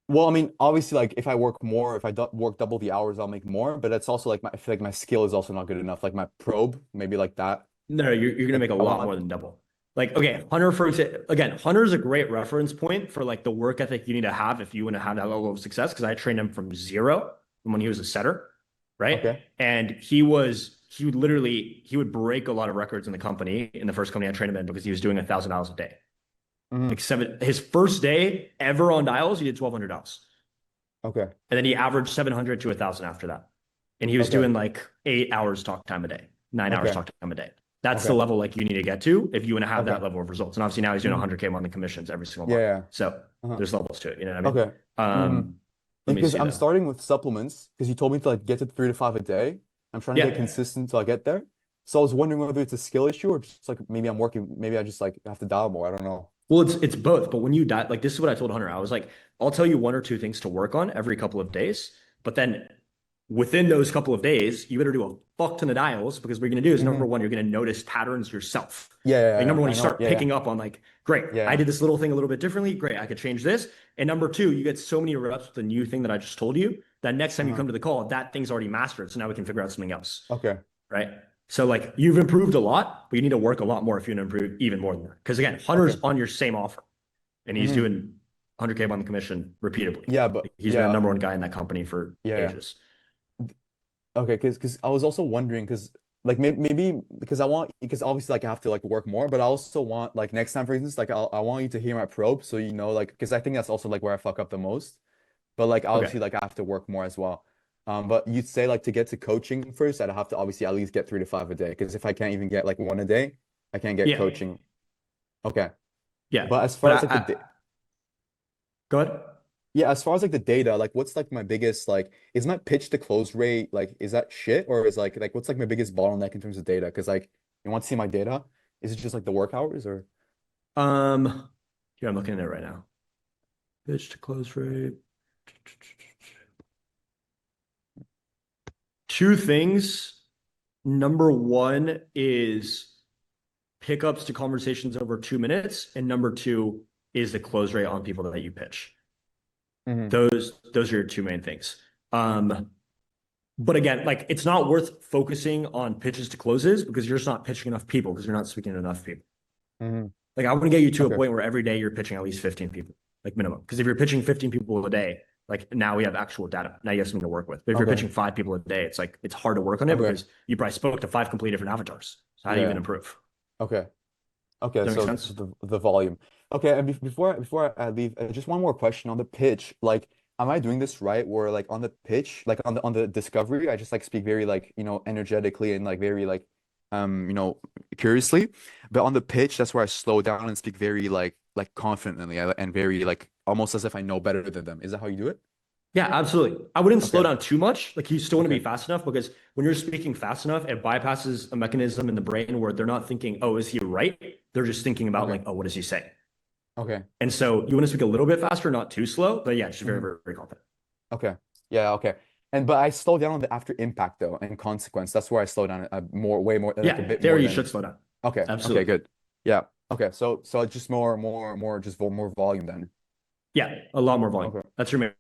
Well, I mean, obviously, like if I work more, if I work double the hours, I'll make more. But it's also like I feel like my skill is also not good enough. Like my probe, maybe like that. No, you're gonna make a lot more than double. Like, okay, Hunter, for example, again, Hunter's a great reference point for like the work ethic you need to have if you want to have that level of success. Because I trained him from zero from when he was a setter, right? Okay. And he would break a lot of records in the company, in the first company I trained him in, because he was doing 1,000 dials a day. Mhm. Like his first day ever on dials, he did 1,200 dials. Okay. And then he averaged 700 to 1,000 after that. And he was Okay. doing like 8 hours talk time a day, 9 hours Okay. talk time a day. That's Okay. the level like you need to get to if you want to have that Okay. level of results. And obviously now he's doing Mhm. 100K monthly commissions every single Yeah, month. yeah. So Uh-huh. there's levels to it. You know what I mean? Okay. Let me Because see I'm though. starting with supplements because you told me to like get to 3 to 5 a day. I'm trying to Yeah. get consistent till I get there. So I was wondering whether it's a skill issue or just like maybe I just like have to dial more. I don't know. Well, it's both. But when you die, like this is what I told Hunter. I was like, I'll tell you 1 or 2 things to work on every couple of days. But then within those couple of days, you better do a fuck ton of dials because what you're going to do is number one, you're going to notice patterns yourself. Yeah, Like number one, I you know. start Yeah, picking up on like, great, Yeah. I did this little thing a little bit differently. Great, I could change this. And number two, you get so many reps with the new thing that I just told you that next time you come to the call, that thing's already mastered. So now we can figure out something else. Okay. Right. So like you've improved a lot, but you need to work a lot more if you want to improve even more than that. Because again, Hunter's on your same offer and he's doing 100K on the commission repeatedly. Yeah, but He's been the number one guy in that company for yeah. ages. Okay, because I was also wondering because like maybe because I want because obviously like I have to like work more, but I also want like next time for instance like I want you to hear my probe so you know like because I think that's also like where I fuck up the most. But like obviously like I have to work more as well. But you'd say like to get to coaching first, I'd have to obviously at least get 3 to 5 a day because if I can't even get like one a day, I can't get coaching. Okay. Yeah. But as far as like the go ahead. Yeah, as far as like the data, like what's like my biggest like is my pitch to close rate like is that shit or is like what's like my biggest bottleneck in terms of data? Because like you want to see my data? Is it just like the work hours or here I'm looking at it right now. Pitch to close rate. Two things. Number one is pickups to conversations over 2 minutes, and number two is the close rate on people that you pitch. Those are your two main things. But again, like it's not worth focusing on pitches to closes because you're just not pitching enough people because you're not speaking to enough people. Like I want to get you to a point where every day you're pitching at least 15 people, like minimum. Because if you're pitching 15 people a day, like now we have actual data. Now you have something to work with. But if you're pitching 5 people a day, it's like it's hard to work on it because you probably spoke to 5 completely different avatars. So how do you even improve? Okay. Does that So make sense? the volume. Okay, and before I leave, just one more question on the pitch. Like, am I doing this right? Where like on the pitch, like on the discovery, I just like speak very like energetically and like very like curiously. But on the pitch, that's where I slow down and speak very like confidently and very like almost as if I know better than them. Is that how you do it? Yeah, absolutely. I wouldn't slow down too much. Like you still want to be fast enough because when you're speaking fast enough, it bypasses a mechanism in the brain where they're not thinking, oh, is he right? They're just thinking about like, oh, what does he say? Okay. And so you want to speak a little bit faster, not too slow, but yeah, just very, very, very confident. Okay. Yeah, okay. But I slow down on the after impact though and consequence. That's where I slow down way more like Yeah, a bit there more you than... should slow down. Okay. Absolutely. Okay, good. Yeah. Okay. So just more volume then. Yeah, a lot more volume. Okay. That's your main.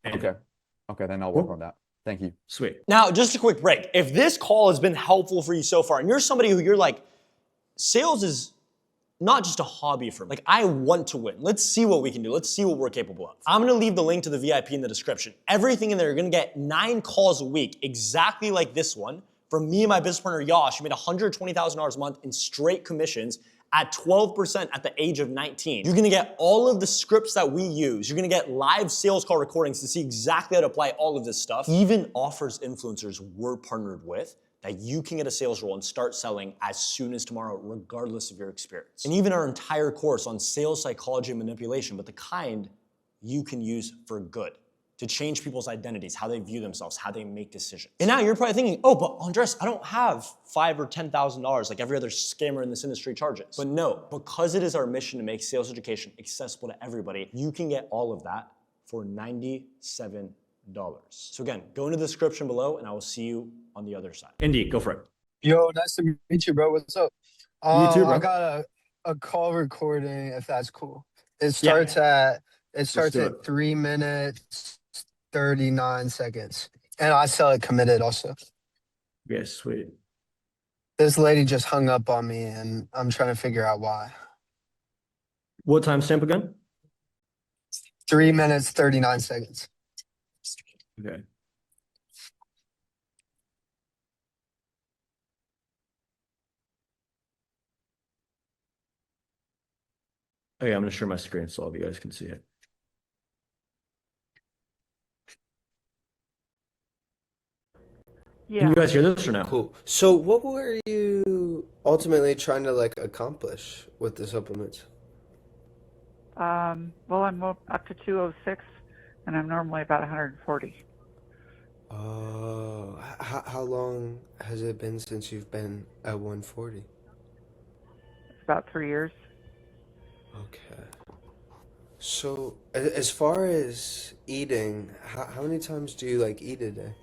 Okay, then I'll work on that. Thank you. Sweet. Now, just a quick break. If this call has been helpful for you so far, and you're somebody who you're like, sales is not just a hobby for me. Like, I want to win. Let's see what we can do. Let's see what we're capable of. I'm gonna leave the link to the VIP in the description. Everything in there, you're gonna get 9 calls a week, exactly like this one, from me and my business partner, Yash, who made $120,000 a month in straight commissions at 12% at the age of 19. You're gonna get all of the scripts that we use. You're gonna get live sales call recordings to see exactly how to apply all of this stuff. Even offers influencers we're partnered with that you can get a sales role and start selling as soon as tomorrow, regardless of your experience. And even our entire course on sales psychology and manipulation, but the kind you can use for good, to change people's identities, how they view themselves, how they make decisions. And now you're probably thinking, oh, but Andres, I don't have $5,000 or $10,000 like every other scammer in this industry charges. But no, because it is our mission to make sales education accessible to everybody, you can get all of that for $97. So again, go into the description below and I will see you on the other side. Indy, go for it. Yo, nice to meet you, bro. What's up? You too, bro. I got a call recording, if that's cool. It starts at 3 minutes 39 seconds, and I sell it committed also. Yes, sweet. This lady just hung up on me, and I'm trying to figure out why. What timestamp again? 3 minutes 39 seconds. Okay. Okay, I'm gonna share my screen so all of you guys can see it. Yeah. Can you guys hear this or no? Cool. So what were you ultimately trying to like accomplish with the supplements? Well, I'm up to 206, and I'm normally about 140. Oh, how long has it been since you've been at 140? It's about 3 years. Okay. So as far as eating, how many times do you like eat a day?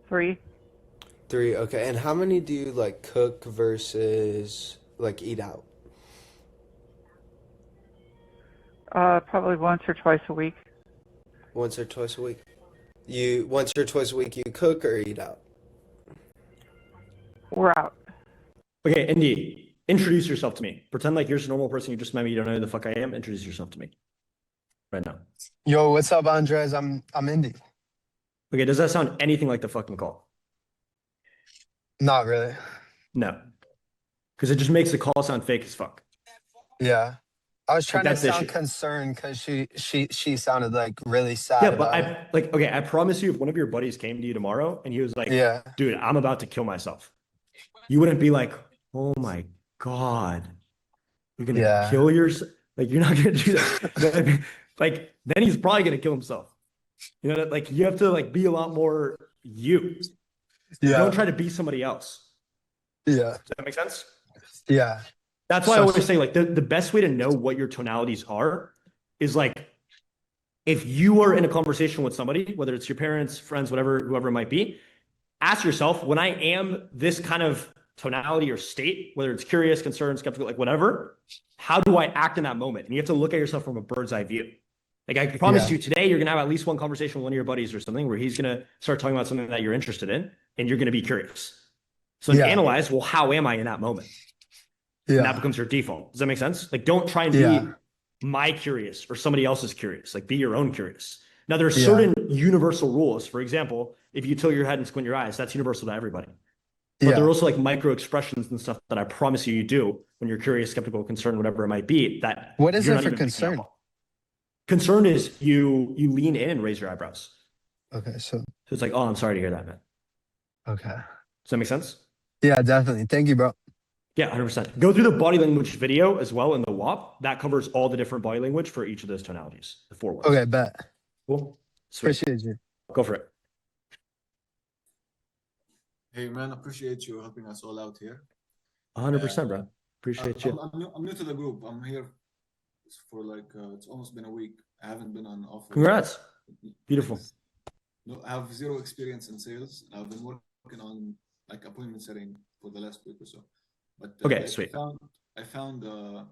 3. 3, okay. And how many do you like cook versus like eat out? Probably once or twice a week. Once or twice a week? Once or twice a week you cook or eat out? We're out. Okay, Indy, introduce yourself to me. Pretend like you're just a normal person. You just met me. You don't know who the fuck I am. Introduce yourself to me. right now? Yo, what's up, Andres? I'm Indy. Okay, does that sound anything like the fucking call? Not really. No. Because it just makes the call sound fake as fuck. Yeah. I was trying to that's the sound issue. concerned because she sounded like really sad Yeah, but about it. okay, I promise you, if one of your buddies came to you tomorrow and he was like, Yeah. dude, I'm about to kill myself, you wouldn't be like, oh my God, you're gonna kill yourself. Like, you're not gonna do that. Like, then he's probably gonna kill himself. You know, like, you have to like be a lot more you. Yeah. Don't try to be somebody else. Yeah. Does that make sense? Yeah. That's why I always say, like, the best way to know what your tonalities are is like, if you are in a conversation with somebody, whether it's your parents, friends, whatever, whoever it might be, ask yourself, when I am this kind of tonality or state, whether it's curious, concerned, skeptical, like whatever, how do I act in that moment? And you have to look at yourself from a bird's eye view. Like, I promise you today, you're going to have at least one conversation with one of your buddies or something where he's going to start talking about something that you're interested in, and you're going to be curious. So analyze, well, how am I in that moment? Yeah. And that becomes your default. Does that make sense? Like, don't try and be my curious or somebody else's curious. Like, be your own curious. Now, there are certain universal rules. For example, if you tilt your head and squint your eyes, that's universal to everybody. But there are also like micro expressions and stuff that I promise you do when you're curious, skeptical, concerned, whatever it might be. That what is it for concern? Concern is you lean in and raise your eyebrows. Okay, so it's like, oh, I'm sorry to hear that, man. Okay. Does that make sense? Yeah, definitely. Thank you, bro. Yeah, 100%. Go through the body language video as well in the WAP. That covers all the different body language for each of those tonalities, the 4 ones. Okay, bet. Cool. Sweet. Appreciate you. Go for it. Hey, man, appreciate you helping us all out here. 100%, bro. Appreciate you. I'm new to the group. I'm here for like, it's almost been a week. I haven't been on offer. Congrats. Beautiful. No, I have zero experience in sales. I've been working on like appointment setting for the last week or so. But okay, sweet. I found an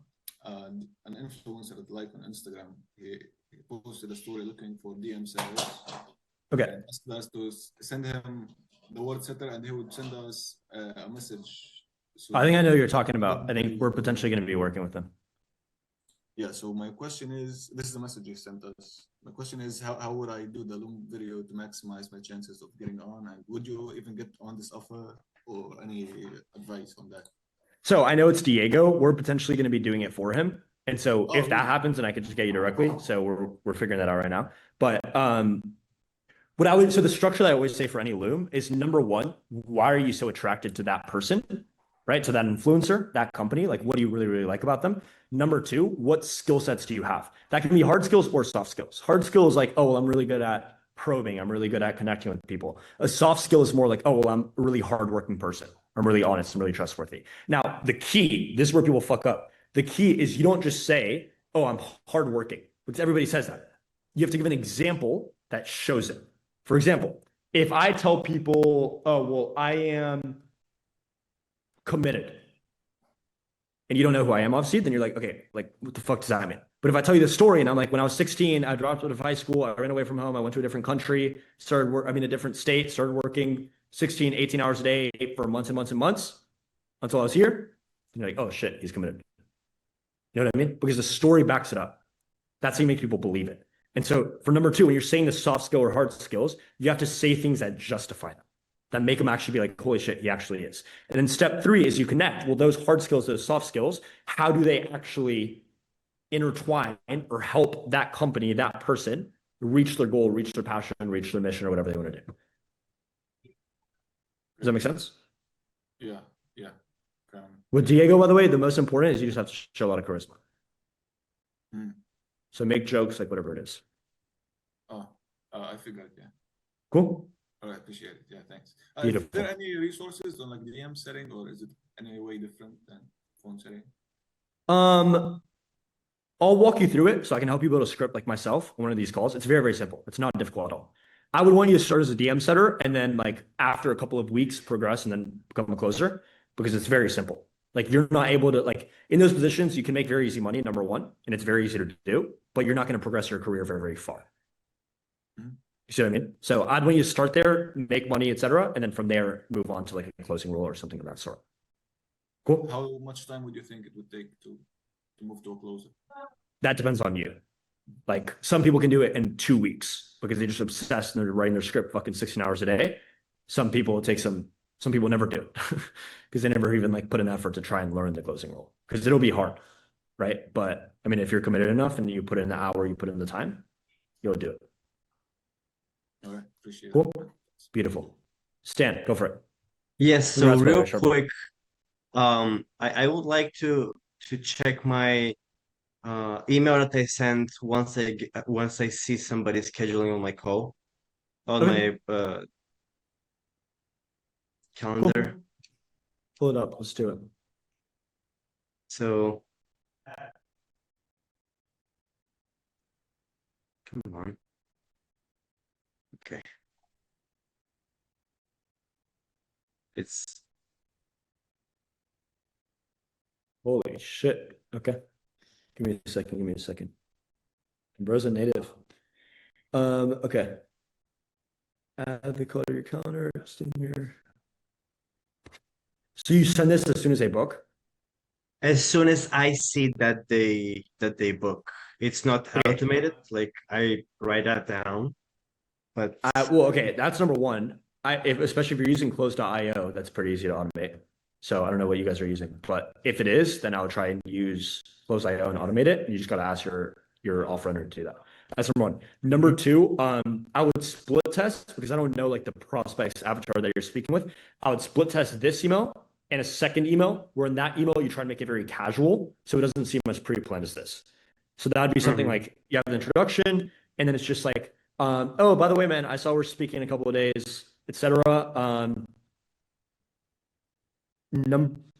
influencer that I like on Instagram. He posted a story looking for DM sellers. Okay. And asked us to send him the word setter, and he would send us a message. So I think I know who you're talking about. I think we're potentially going to be working with them. Yeah. So my question is, this is the message he sent us. My question is, how would I do the Loom video to maximize my chances of getting on? And would you even get on this offer, or any advice on that? So I know it's Diego. We're potentially going to be doing it for him. And so if that happens, then I could just get you directly. So we're figuring that out right now. But so the structure that I always say for any Loom is, number one, why are you so attracted to that person, right? To that influencer, that company? Like, what do you really, really like about them? Number two, what skill sets do you have? That can be hard skills or soft skills. Hard skills like, oh, well, I'm really good at probing. I'm really good at connecting with people. A soft skill is more like, oh, well, I'm a really hardworking person. I'm really honest and really trustworthy. Now, the key, this is where people fuck up. The key is you don't just say, oh, I'm hardworking, because everybody says that. You have to give an example that shows it. For example, if I tell people, oh, well, I am committed, and you don't know who I am, obviously, then you're like, okay, like, what the fuck does that mean? But if I tell you the story and I'm like, when I was 16, I dropped out of high school, I ran away from home, I went to a different country, a different state, started working 16, 18 hours a day for months and months and months until I was here, and you're like, oh shit, he's committed. You know what I mean? Because the story backs it up. That's how you make people believe it. And so for number two, when you're saying the soft skill or hard skills, you have to say things that justify them, that make them actually be like, holy shit, he actually is. And then step three is you connect. Well, those hard skills, those soft skills, how do they actually intertwine or help that company, that person reach their goal, reach their passion, reach their mission, or whatever they want to do? Does that make sense? Yeah. With Diego, by the way, the most important is you just have to show a lot of charisma. So make jokes, like whatever it is. I figured, yeah. Cool. All right, appreciate it. Yeah, thanks. Beautiful. Is there any resources on like the DM setting, or is it any way different than phone setting? I'll walk you through it so I can help you build a script like myself on one of these calls. It's very, very simple. It's not difficult at all. I would want you to start as a DM setter and then like after a couple of weeks progress and then become a closer, because it's very simple. Like, you're not able to, like, in those positions, you can make very easy money, number one, and it's very easy to do, but you're not going to progress your career very, very far. You see what I mean? So I'd want you to start there, make money, etc., and then from there move on to like a closing role or something of that sort. Cool. How much time would you think it would take to move to a closer? That depends on you. Like some people can do it in 2 weeks because they just obsessed and they're writing their script fucking 16 hours a day. Some people it takes some people never do it because they never even like put an effort to try and learn the closing role because it'll be hard, right? But I mean, if you're committed enough and you put in the hour, you put in the time, you'll do it. All right, appreciate it. Cool. Beautiful. Stan, go for it. Yes, so Congrats, by the real way, Sharp. quick, I would like to check my email that I sent once I see somebody scheduling on my call on Okay. my calendar. Pull it up. Let's do it. So come on. Okay. It's Holy shit. Okay. Give me a second. Give me a second. Bro's a native. Okay. Add the color of your calendar. Just in here. So you send this as soon as they book? as soon as I see that they book. It's not Okay. automated. Like I write that down, but Well, okay, that's number one. Especially if you're using close.io, that's pretty easy to automate. So I don't know what you guys are using, but if it is, then I would try and use close.io and automate it. You just got to ask your off runner to do that. That's number one. Number two, I would split test because I don't know like the prospect's avatar that you're speaking with. I would split test this email and a second email, where in that email you try to make it very casual, so it doesn't seem as pre-planned as this. So that'd be something like you have an introduction, and then it's just like, oh, by the way, man, I saw we're speaking in a couple of days, etc.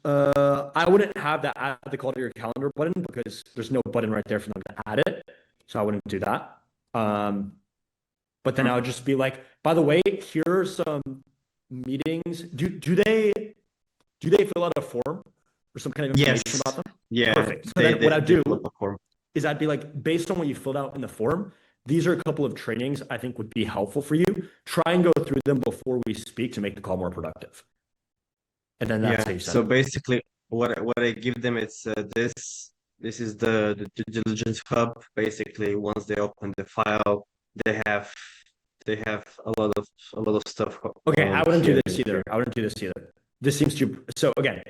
I wouldn't have that add the call to your calendar button because there's no button right there for them to add it. So I wouldn't do that. But then I would just be like, by the way, here are some meetings. Do they fill out a form or some kind of information yes, about them? yeah. Perfect. So then what I'd do fill out the form. is I'd be like, based on what you filled out in the form, these are a couple of trainings I think would be helpful for you. Try and go through them before we speak to make the call more productive. And then that's how you send So it. basically, what I give them is this is the due diligence hub. Basically, once they open the file, they have a lot of stuff. Okay, I wouldn't do here this and either. here. I wouldn't do this either. This seems too. So again,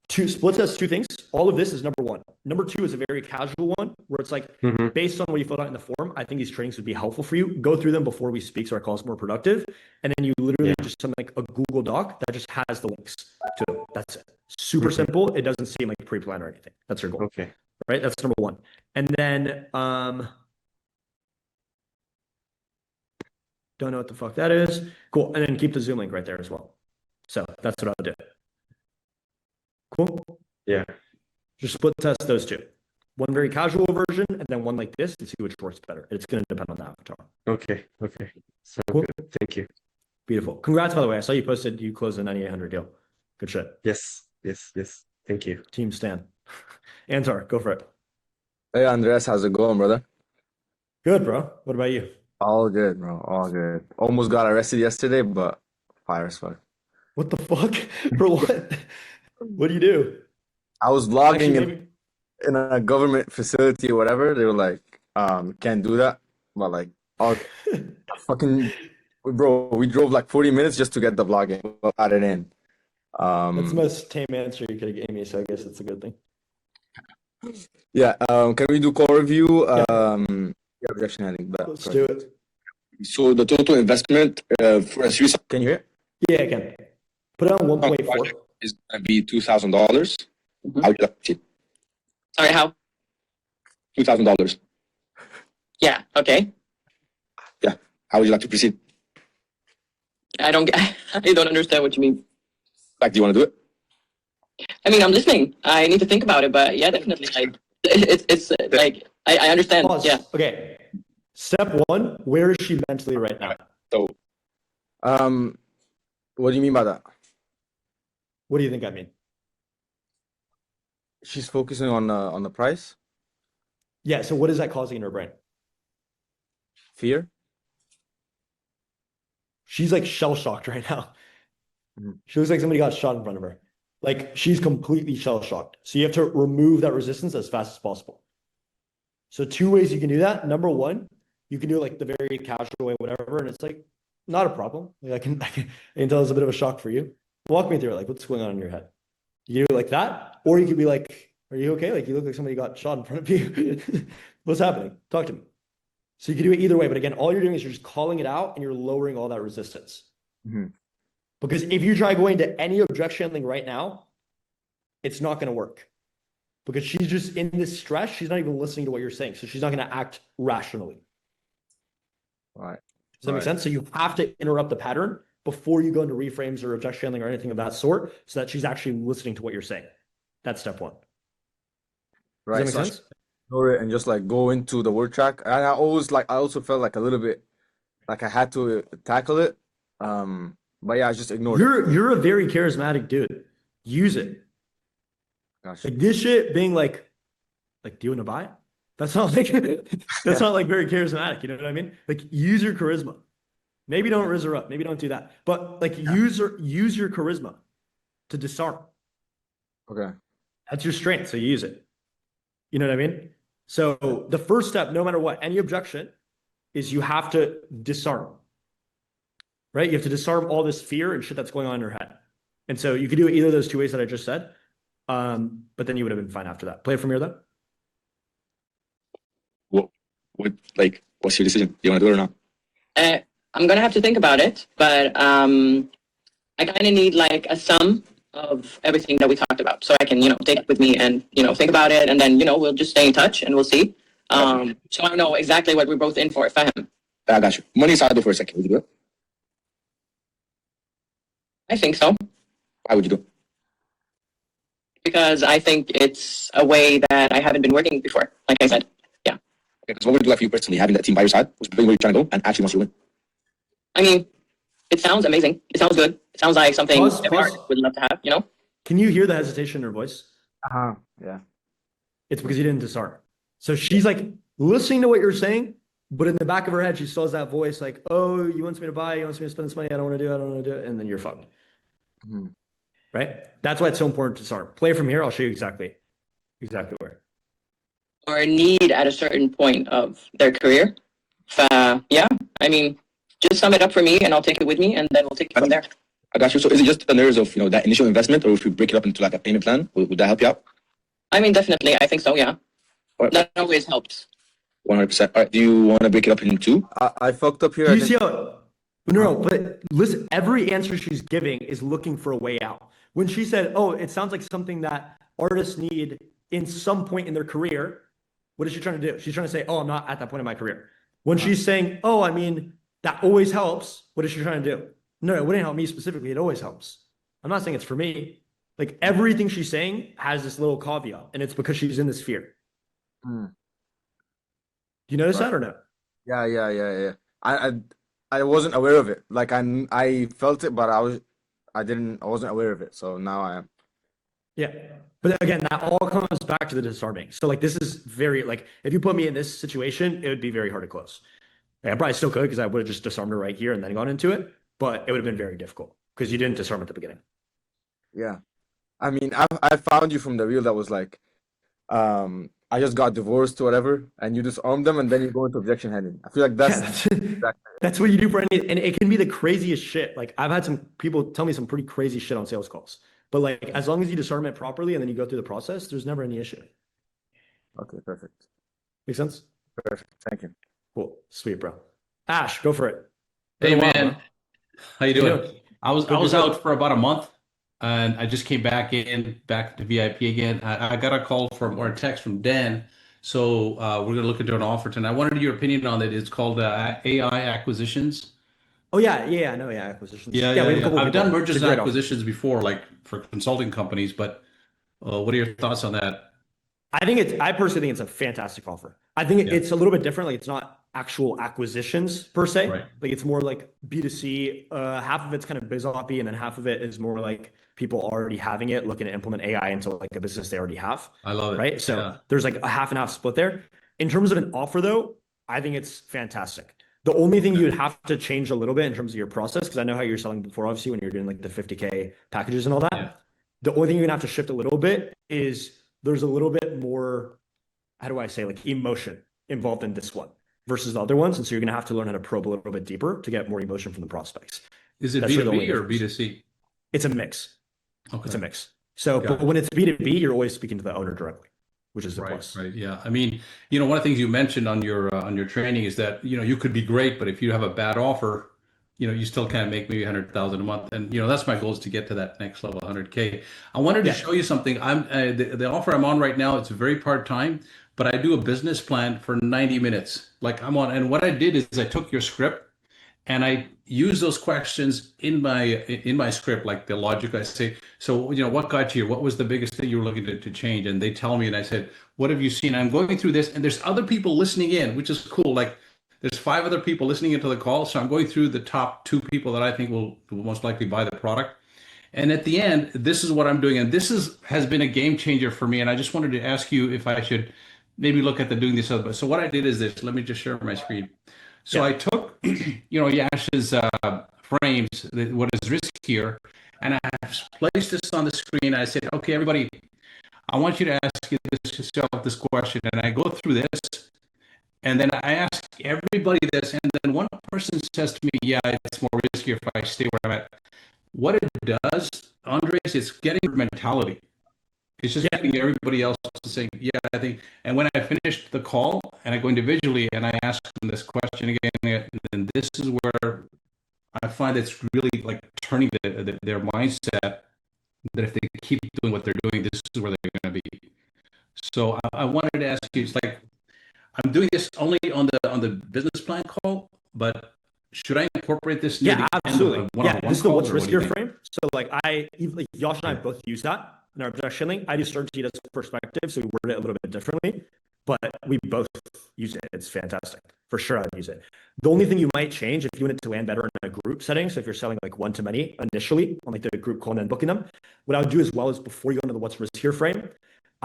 two split test, two things. All of this is number one. Number two is a very casual one where it's like, based on what you filled out in the form, I think these trainings would be helpful for you. Go through them before we speak so our call is more productive. And then you literally just something like a Google Doc that just has the links to it. That's it. Super simple. It doesn't seem like pre-planned or anything. That's your goal. Okay. Right? That's number one. And then don't know what the fuck that is. Cool. And then keep the Zoom link right there as well. So that's what I'll do. Cool. Yeah. Just split test those two. One very casual version and then one like this to see which works better. It's going to depend on the avatar. Okay. So Cool. good. Thank you. Beautiful. Congrats, by the way. I saw you posted you closed a 9,800 deal. Good shit. Yes. Thank you. Team Stan. Antar, go for it. Hey Andres, how's it going, brother? Good, bro. What about you? All good, bro. All good. Almost got arrested yesterday, but fire as fuck. What the fuck? For what? What do you do? I was vlogging Actually, in a government facility or whatever. They were like, can't do that. But like, all fucking, bro, we drove like 40 minutes just to get the vlogging added in. That's the most tame answer you could have given me, so I guess it's a good thing. Yeah, can we do call review? Yeah, objection handling. Let's do it. So the total investment for a series. Can you hear? Yeah, I can. Put it on 1.4. Is gonna be $2,000. How would you like to proceed? Sorry, how? $2,000. Yeah, okay. Yeah. How would you like to proceed? I don't understand what you mean. Like, do you want to do it? I mean, I'm listening. I need to think about it, but yeah, definitely. It's like I understand. Pause. Yeah. Okay. Step one, where is she mentally right now? So, what do you mean by that? What do you think I mean? She's focusing on the price, Yeah, so what is that causing in her brain? fear. She's like shell-shocked right now. She looks like somebody got shot in front of her. Like she's completely shell-shocked. So you have to remove that resistance as fast as possible. So 2 ways you can do that. Number one, you can do it like the very casual way, whatever, and it's like not a problem. Like I can tell it's a bit of a shock for you. Walk me through it. Like, what's going on in your head? You can do it like that, or you could be like, "Are you okay? Like, you look like somebody got shot in front of you. What's happening? Talk to me." So you can do it either way, but again, all you're doing is you're just calling it out and you're lowering all that resistance. Mm-hmm. Because if you try going to any objection handling right now, it's not going to work. Because she's just in this stress. She's not even listening to what you're saying. So she's not going to act rationally. Right. Does that make sense? So you have to interrupt the pattern before you go into reframes or objection handling or anything of that sort so that she's actually listening to what you're saying. That's step one. Right. Does that make sense? Ignore it and just like go into the word track. And I also felt like a little bit like I had to tackle it. But yeah, I just ignored it. You're a very charismatic dude. Use it. Gotcha. Like this shit being like, do you want to buy it? That's not like not like very charismatic. You know what I mean? Like use your charisma. Maybe don't rizz her up. Maybe don't do that. But like use your charisma to disarm. Okay. That's your strength. So you use it. You know what I mean? So the first step, no matter what, any objection, is you have to disarm. Right? You have to disarm all this fear and shit that's going on in your head. And so you could do it either of those 2 ways that I just said. But then you would have been fine after that. Play it from here though. What's your decision? Do you want to do it or not? I'm gonna have to think about it, but I kind of need like a sum of everything that we talked about, so I can take it with me and think about it, and then we'll just stay in touch and we'll see. So I know exactly what we're both in for. Faham? I got you. Money aside for a second. Would you do it? I think so. Why would you do it? Because I think it's a way that I haven't been working before, like I said. Yeah. Because what would it do like for you personally, having that team by your side, who's really where you're trying to go, and actually wants you to win? I mean, it sounds amazing. It sounds good. It sounds like something every artist would love to have, Can you hear the hesitation in her voice? Yeah. It's because you didn't disarm. So she's like listening to what you're saying, but in the back of her head, she still has that voice like, "Oh, you want me to buy? You want me to spend this money? I don't want to do it. I don't want to do it." And then you're fucked. Mm-hmm. Right? That's why it's so important to disarm. Play from here. I'll show you exactly where. Or a need at a certain point of their career. Yeah, I mean, just sum it up for me and I'll take it with me and then we'll take it from there. I got you. So is it just the nerves of, that initial investment, or if we break it up into like a payment plan, would that help you out? I mean, definitely. I think so, yeah. That always helps. 100%. All right, do you want to break it up in two? I fucked up here. Do you see how? No, but listen, every answer she's giving is looking for a way out. When she said, "Oh, it sounds like something that artists need in some point in their career," what is she trying to do? She's trying to say, "Oh, I'm not at that point in my career." When she's saying, "Oh, I mean, that always helps," what is she trying to do? No, it wouldn't help me specifically. It always helps. I'm not saying it's for me. Like everything she's saying has this little caveat, and it's because she's in this fear. Mm. Do you notice that or no? Yeah. I wasn't aware of it. Like I felt it, but I wasn't aware of it. So now I am. Yeah. But again, that all comes back to the disarming. So like this is very like if you put me in this situation, it would be very hard to close. Like, I probably still could because I would have just disarmed her right here and then gone into it, but it would have been very difficult because you didn't disarm at the beginning. Yeah. I mean, I found you from the reel that was like, I just got divorced or whatever, and you disarm them and then you go into objection handling. I feel like that's what you do for any, and it can be the craziest shit. Like I've had some people tell me some pretty crazy shit on sales calls, but like as long as you disarm it properly and then you go through the process, there's never any issue. Okay, perfect. Make sense? Perfect. Thank you. Cool. Sweet, bro. Ash, go for it. Hey, man. Bro. How you doing? I was out for about a month, and I just came back to VIP again. I got a call or a text from Dan, so we're gonna look into an offer tonight. I wanted your opinion on it. It's called AI acquisitions. Oh yeah, I know AI acquisitions. Yeah. We have a couple I've done people. mergers It's a and great offer. acquisitions before, like for consulting companies. But what are your thoughts on that? I personally think it's a fantastic offer. I think it's a little bit different. Like it's not actual acquisitions per se. Right. Like it's more like B2C. Half of it's kind of biz oppy, and then half of it is more like people already having it, looking to implement AI into like a business they already have. I love it. Right. So there's like a half and half split there. In terms of an offer though, I think it's fantastic. The only thing you would have to change a little bit in terms of your process, because I know how you're selling before, obviously, when you're doing like the 50K packages and all that. The only thing you're gonna have to shift a little bit is there's a little bit more, how do I say, like emotion involved in this one versus the other ones. And so you're going to have to learn how to probe a little bit deeper to get more emotion from the prospects. Is it That's really the B2B only or difference. B2C? It's a mix. Okay. It's a mix. So, Got but when it's B2B, you're always speaking to the owner directly, which is the plus. Right. Yeah. I mean, you know, one of the things you mentioned on your training is that, you know, you could be great, but if you have a bad offer, you know, you still can't make maybe 100,000 a month. And, you know, that's my goal, is to get to that next level, 100K. I wanted to show you something. The offer I'm on right now, it's very part-time, but I do a business plan for 90 minutes. Like I'm on, and what I did is I took your script and I use those questions in my script, like the logic. I say, so, you know, what got you here? What was the biggest thing you were looking to change? And they tell me, and I said, what have you seen? I'm going through this, and there's other people listening in, which is cool. Like there's 5 other people listening into the call. So I'm going through the top 2 people that I think will most likely buy the product. And at the end, this is what I'm doing. And this has been a game changer for me. And I just wanted to ask you if I should maybe look at doing this other. So what I did is this. Let me just share my screen. So I took, you know, Yash's frames, what is riskier, and I placed this on the screen. I said, okay, everybody, I want you to ask yourself this question. And I go through this, and then I ask everybody this, and then one person says to me, yeah, it's more riskier if I stay where I'm at. What it does, Andres, it's getting your mentality. It's just getting everybody else to say, yeah, I think. And when I finished the call and I go individually and I ask them this question again, then this is where I find it's really like turning their mindset, that if they keep doing what they're doing, this is where they're going to be. So I wanted to ask you, it's like, I'm doing this only on the business plan call, but should I incorporate this? Yeah, absolutely. Yeah, this is the what's riskier frame. frame. So like Josh and I both use that in our objection link. I do certainty as perspective, so we word it a little bit differently, but we both use it. It's fantastic. For sure, I'd use it. The only thing you might change if you want it to land better in a group setting, so if you're selling like one-to-many initially on like the group call and then booking them, what I would do as well is before you go into the what's riskier frame,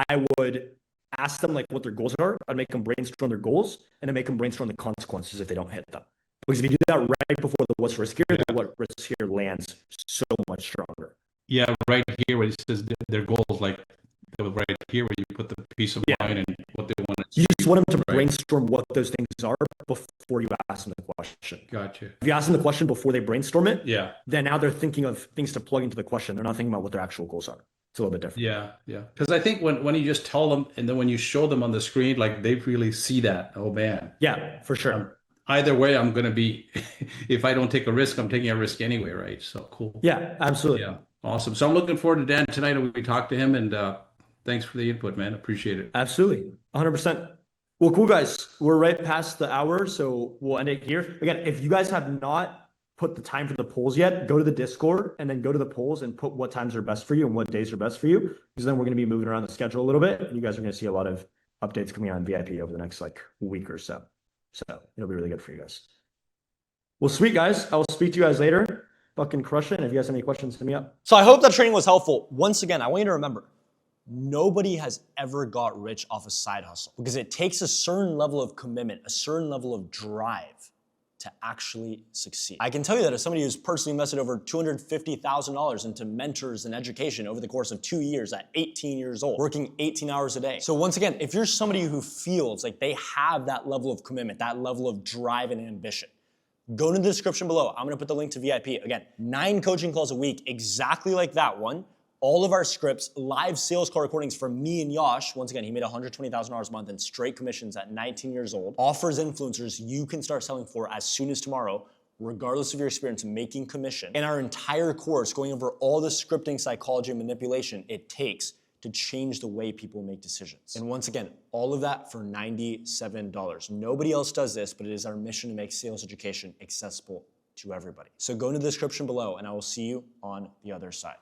I would ask them like what their goals are. I'd make them brainstorm their goals and then make them brainstorm the consequences if they don't hit them. Because if you do that right before the what's riskier, the what riskier lands so much stronger. Yeah, right here where it says their goals, like right here where you put the peace of mind and what they want to. You just want them to brainstorm what those things are before you ask them the question. Gotcha. If you ask them the question before they brainstorm it, Yeah. then now they're thinking of things to plug into the question. They're not thinking about what their actual goals are. It's a little bit different. Yeah. Because I think when you just tell them and then when you show them on the screen, like they really see that. Oh man. Yeah, for sure. Either way, I'm going to be, if I don't take a risk, I'm taking a risk anyway, right? So cool. Yeah, absolutely. Yeah, awesome. So I'm looking forward to Dan tonight when we talk to him, and thanks for the input, man. Appreciate it. Absolutely. 100%. Well, cool, guys. We're right past the hour, so we'll end it here. Again, if you guys have not put the time for the polls yet, go to the Discord and then go to the polls and put what times are best for you and what days are best for you, because then we're going to be moving around the schedule a little bit, and you guys are going to see a lot of updates coming on VIP over the next like week or so. So it'll be really good for you guys. Well, sweet, guys. I will speak to you guys later. Fucking crush it. And if you guys have any questions, hit me up. So I hope that training was helpful. Once again, I want you to remember, nobody has ever got rich off a side hustle because it takes a certain level of commitment, a certain level of drive to actually succeed. I can tell you that as somebody who's personally invested over $250,000 into mentors and education over the course of 2 years at 18 years old, working 18 hours a day. So once again, if you're somebody who feels like they have that level of commitment, that level of drive and ambition, go to the description below. I'm gonna put the link to VIP. Again, 9 coaching calls a week, exactly like that one. All of our scripts, live sales call recordings from me and Yash. Once again, he made $120,000 a month in straight commissions at 19 years old. Offers influencers you can start selling for as soon as tomorrow, regardless of your experience making commission. And our entire course going over all the scripting, psychology, and manipulation it takes to change the way people make decisions. And once again, all of that for $97. Nobody else does this, but it is our mission to make sales education accessible to everybody. So go into the description below and I will see you on the other side.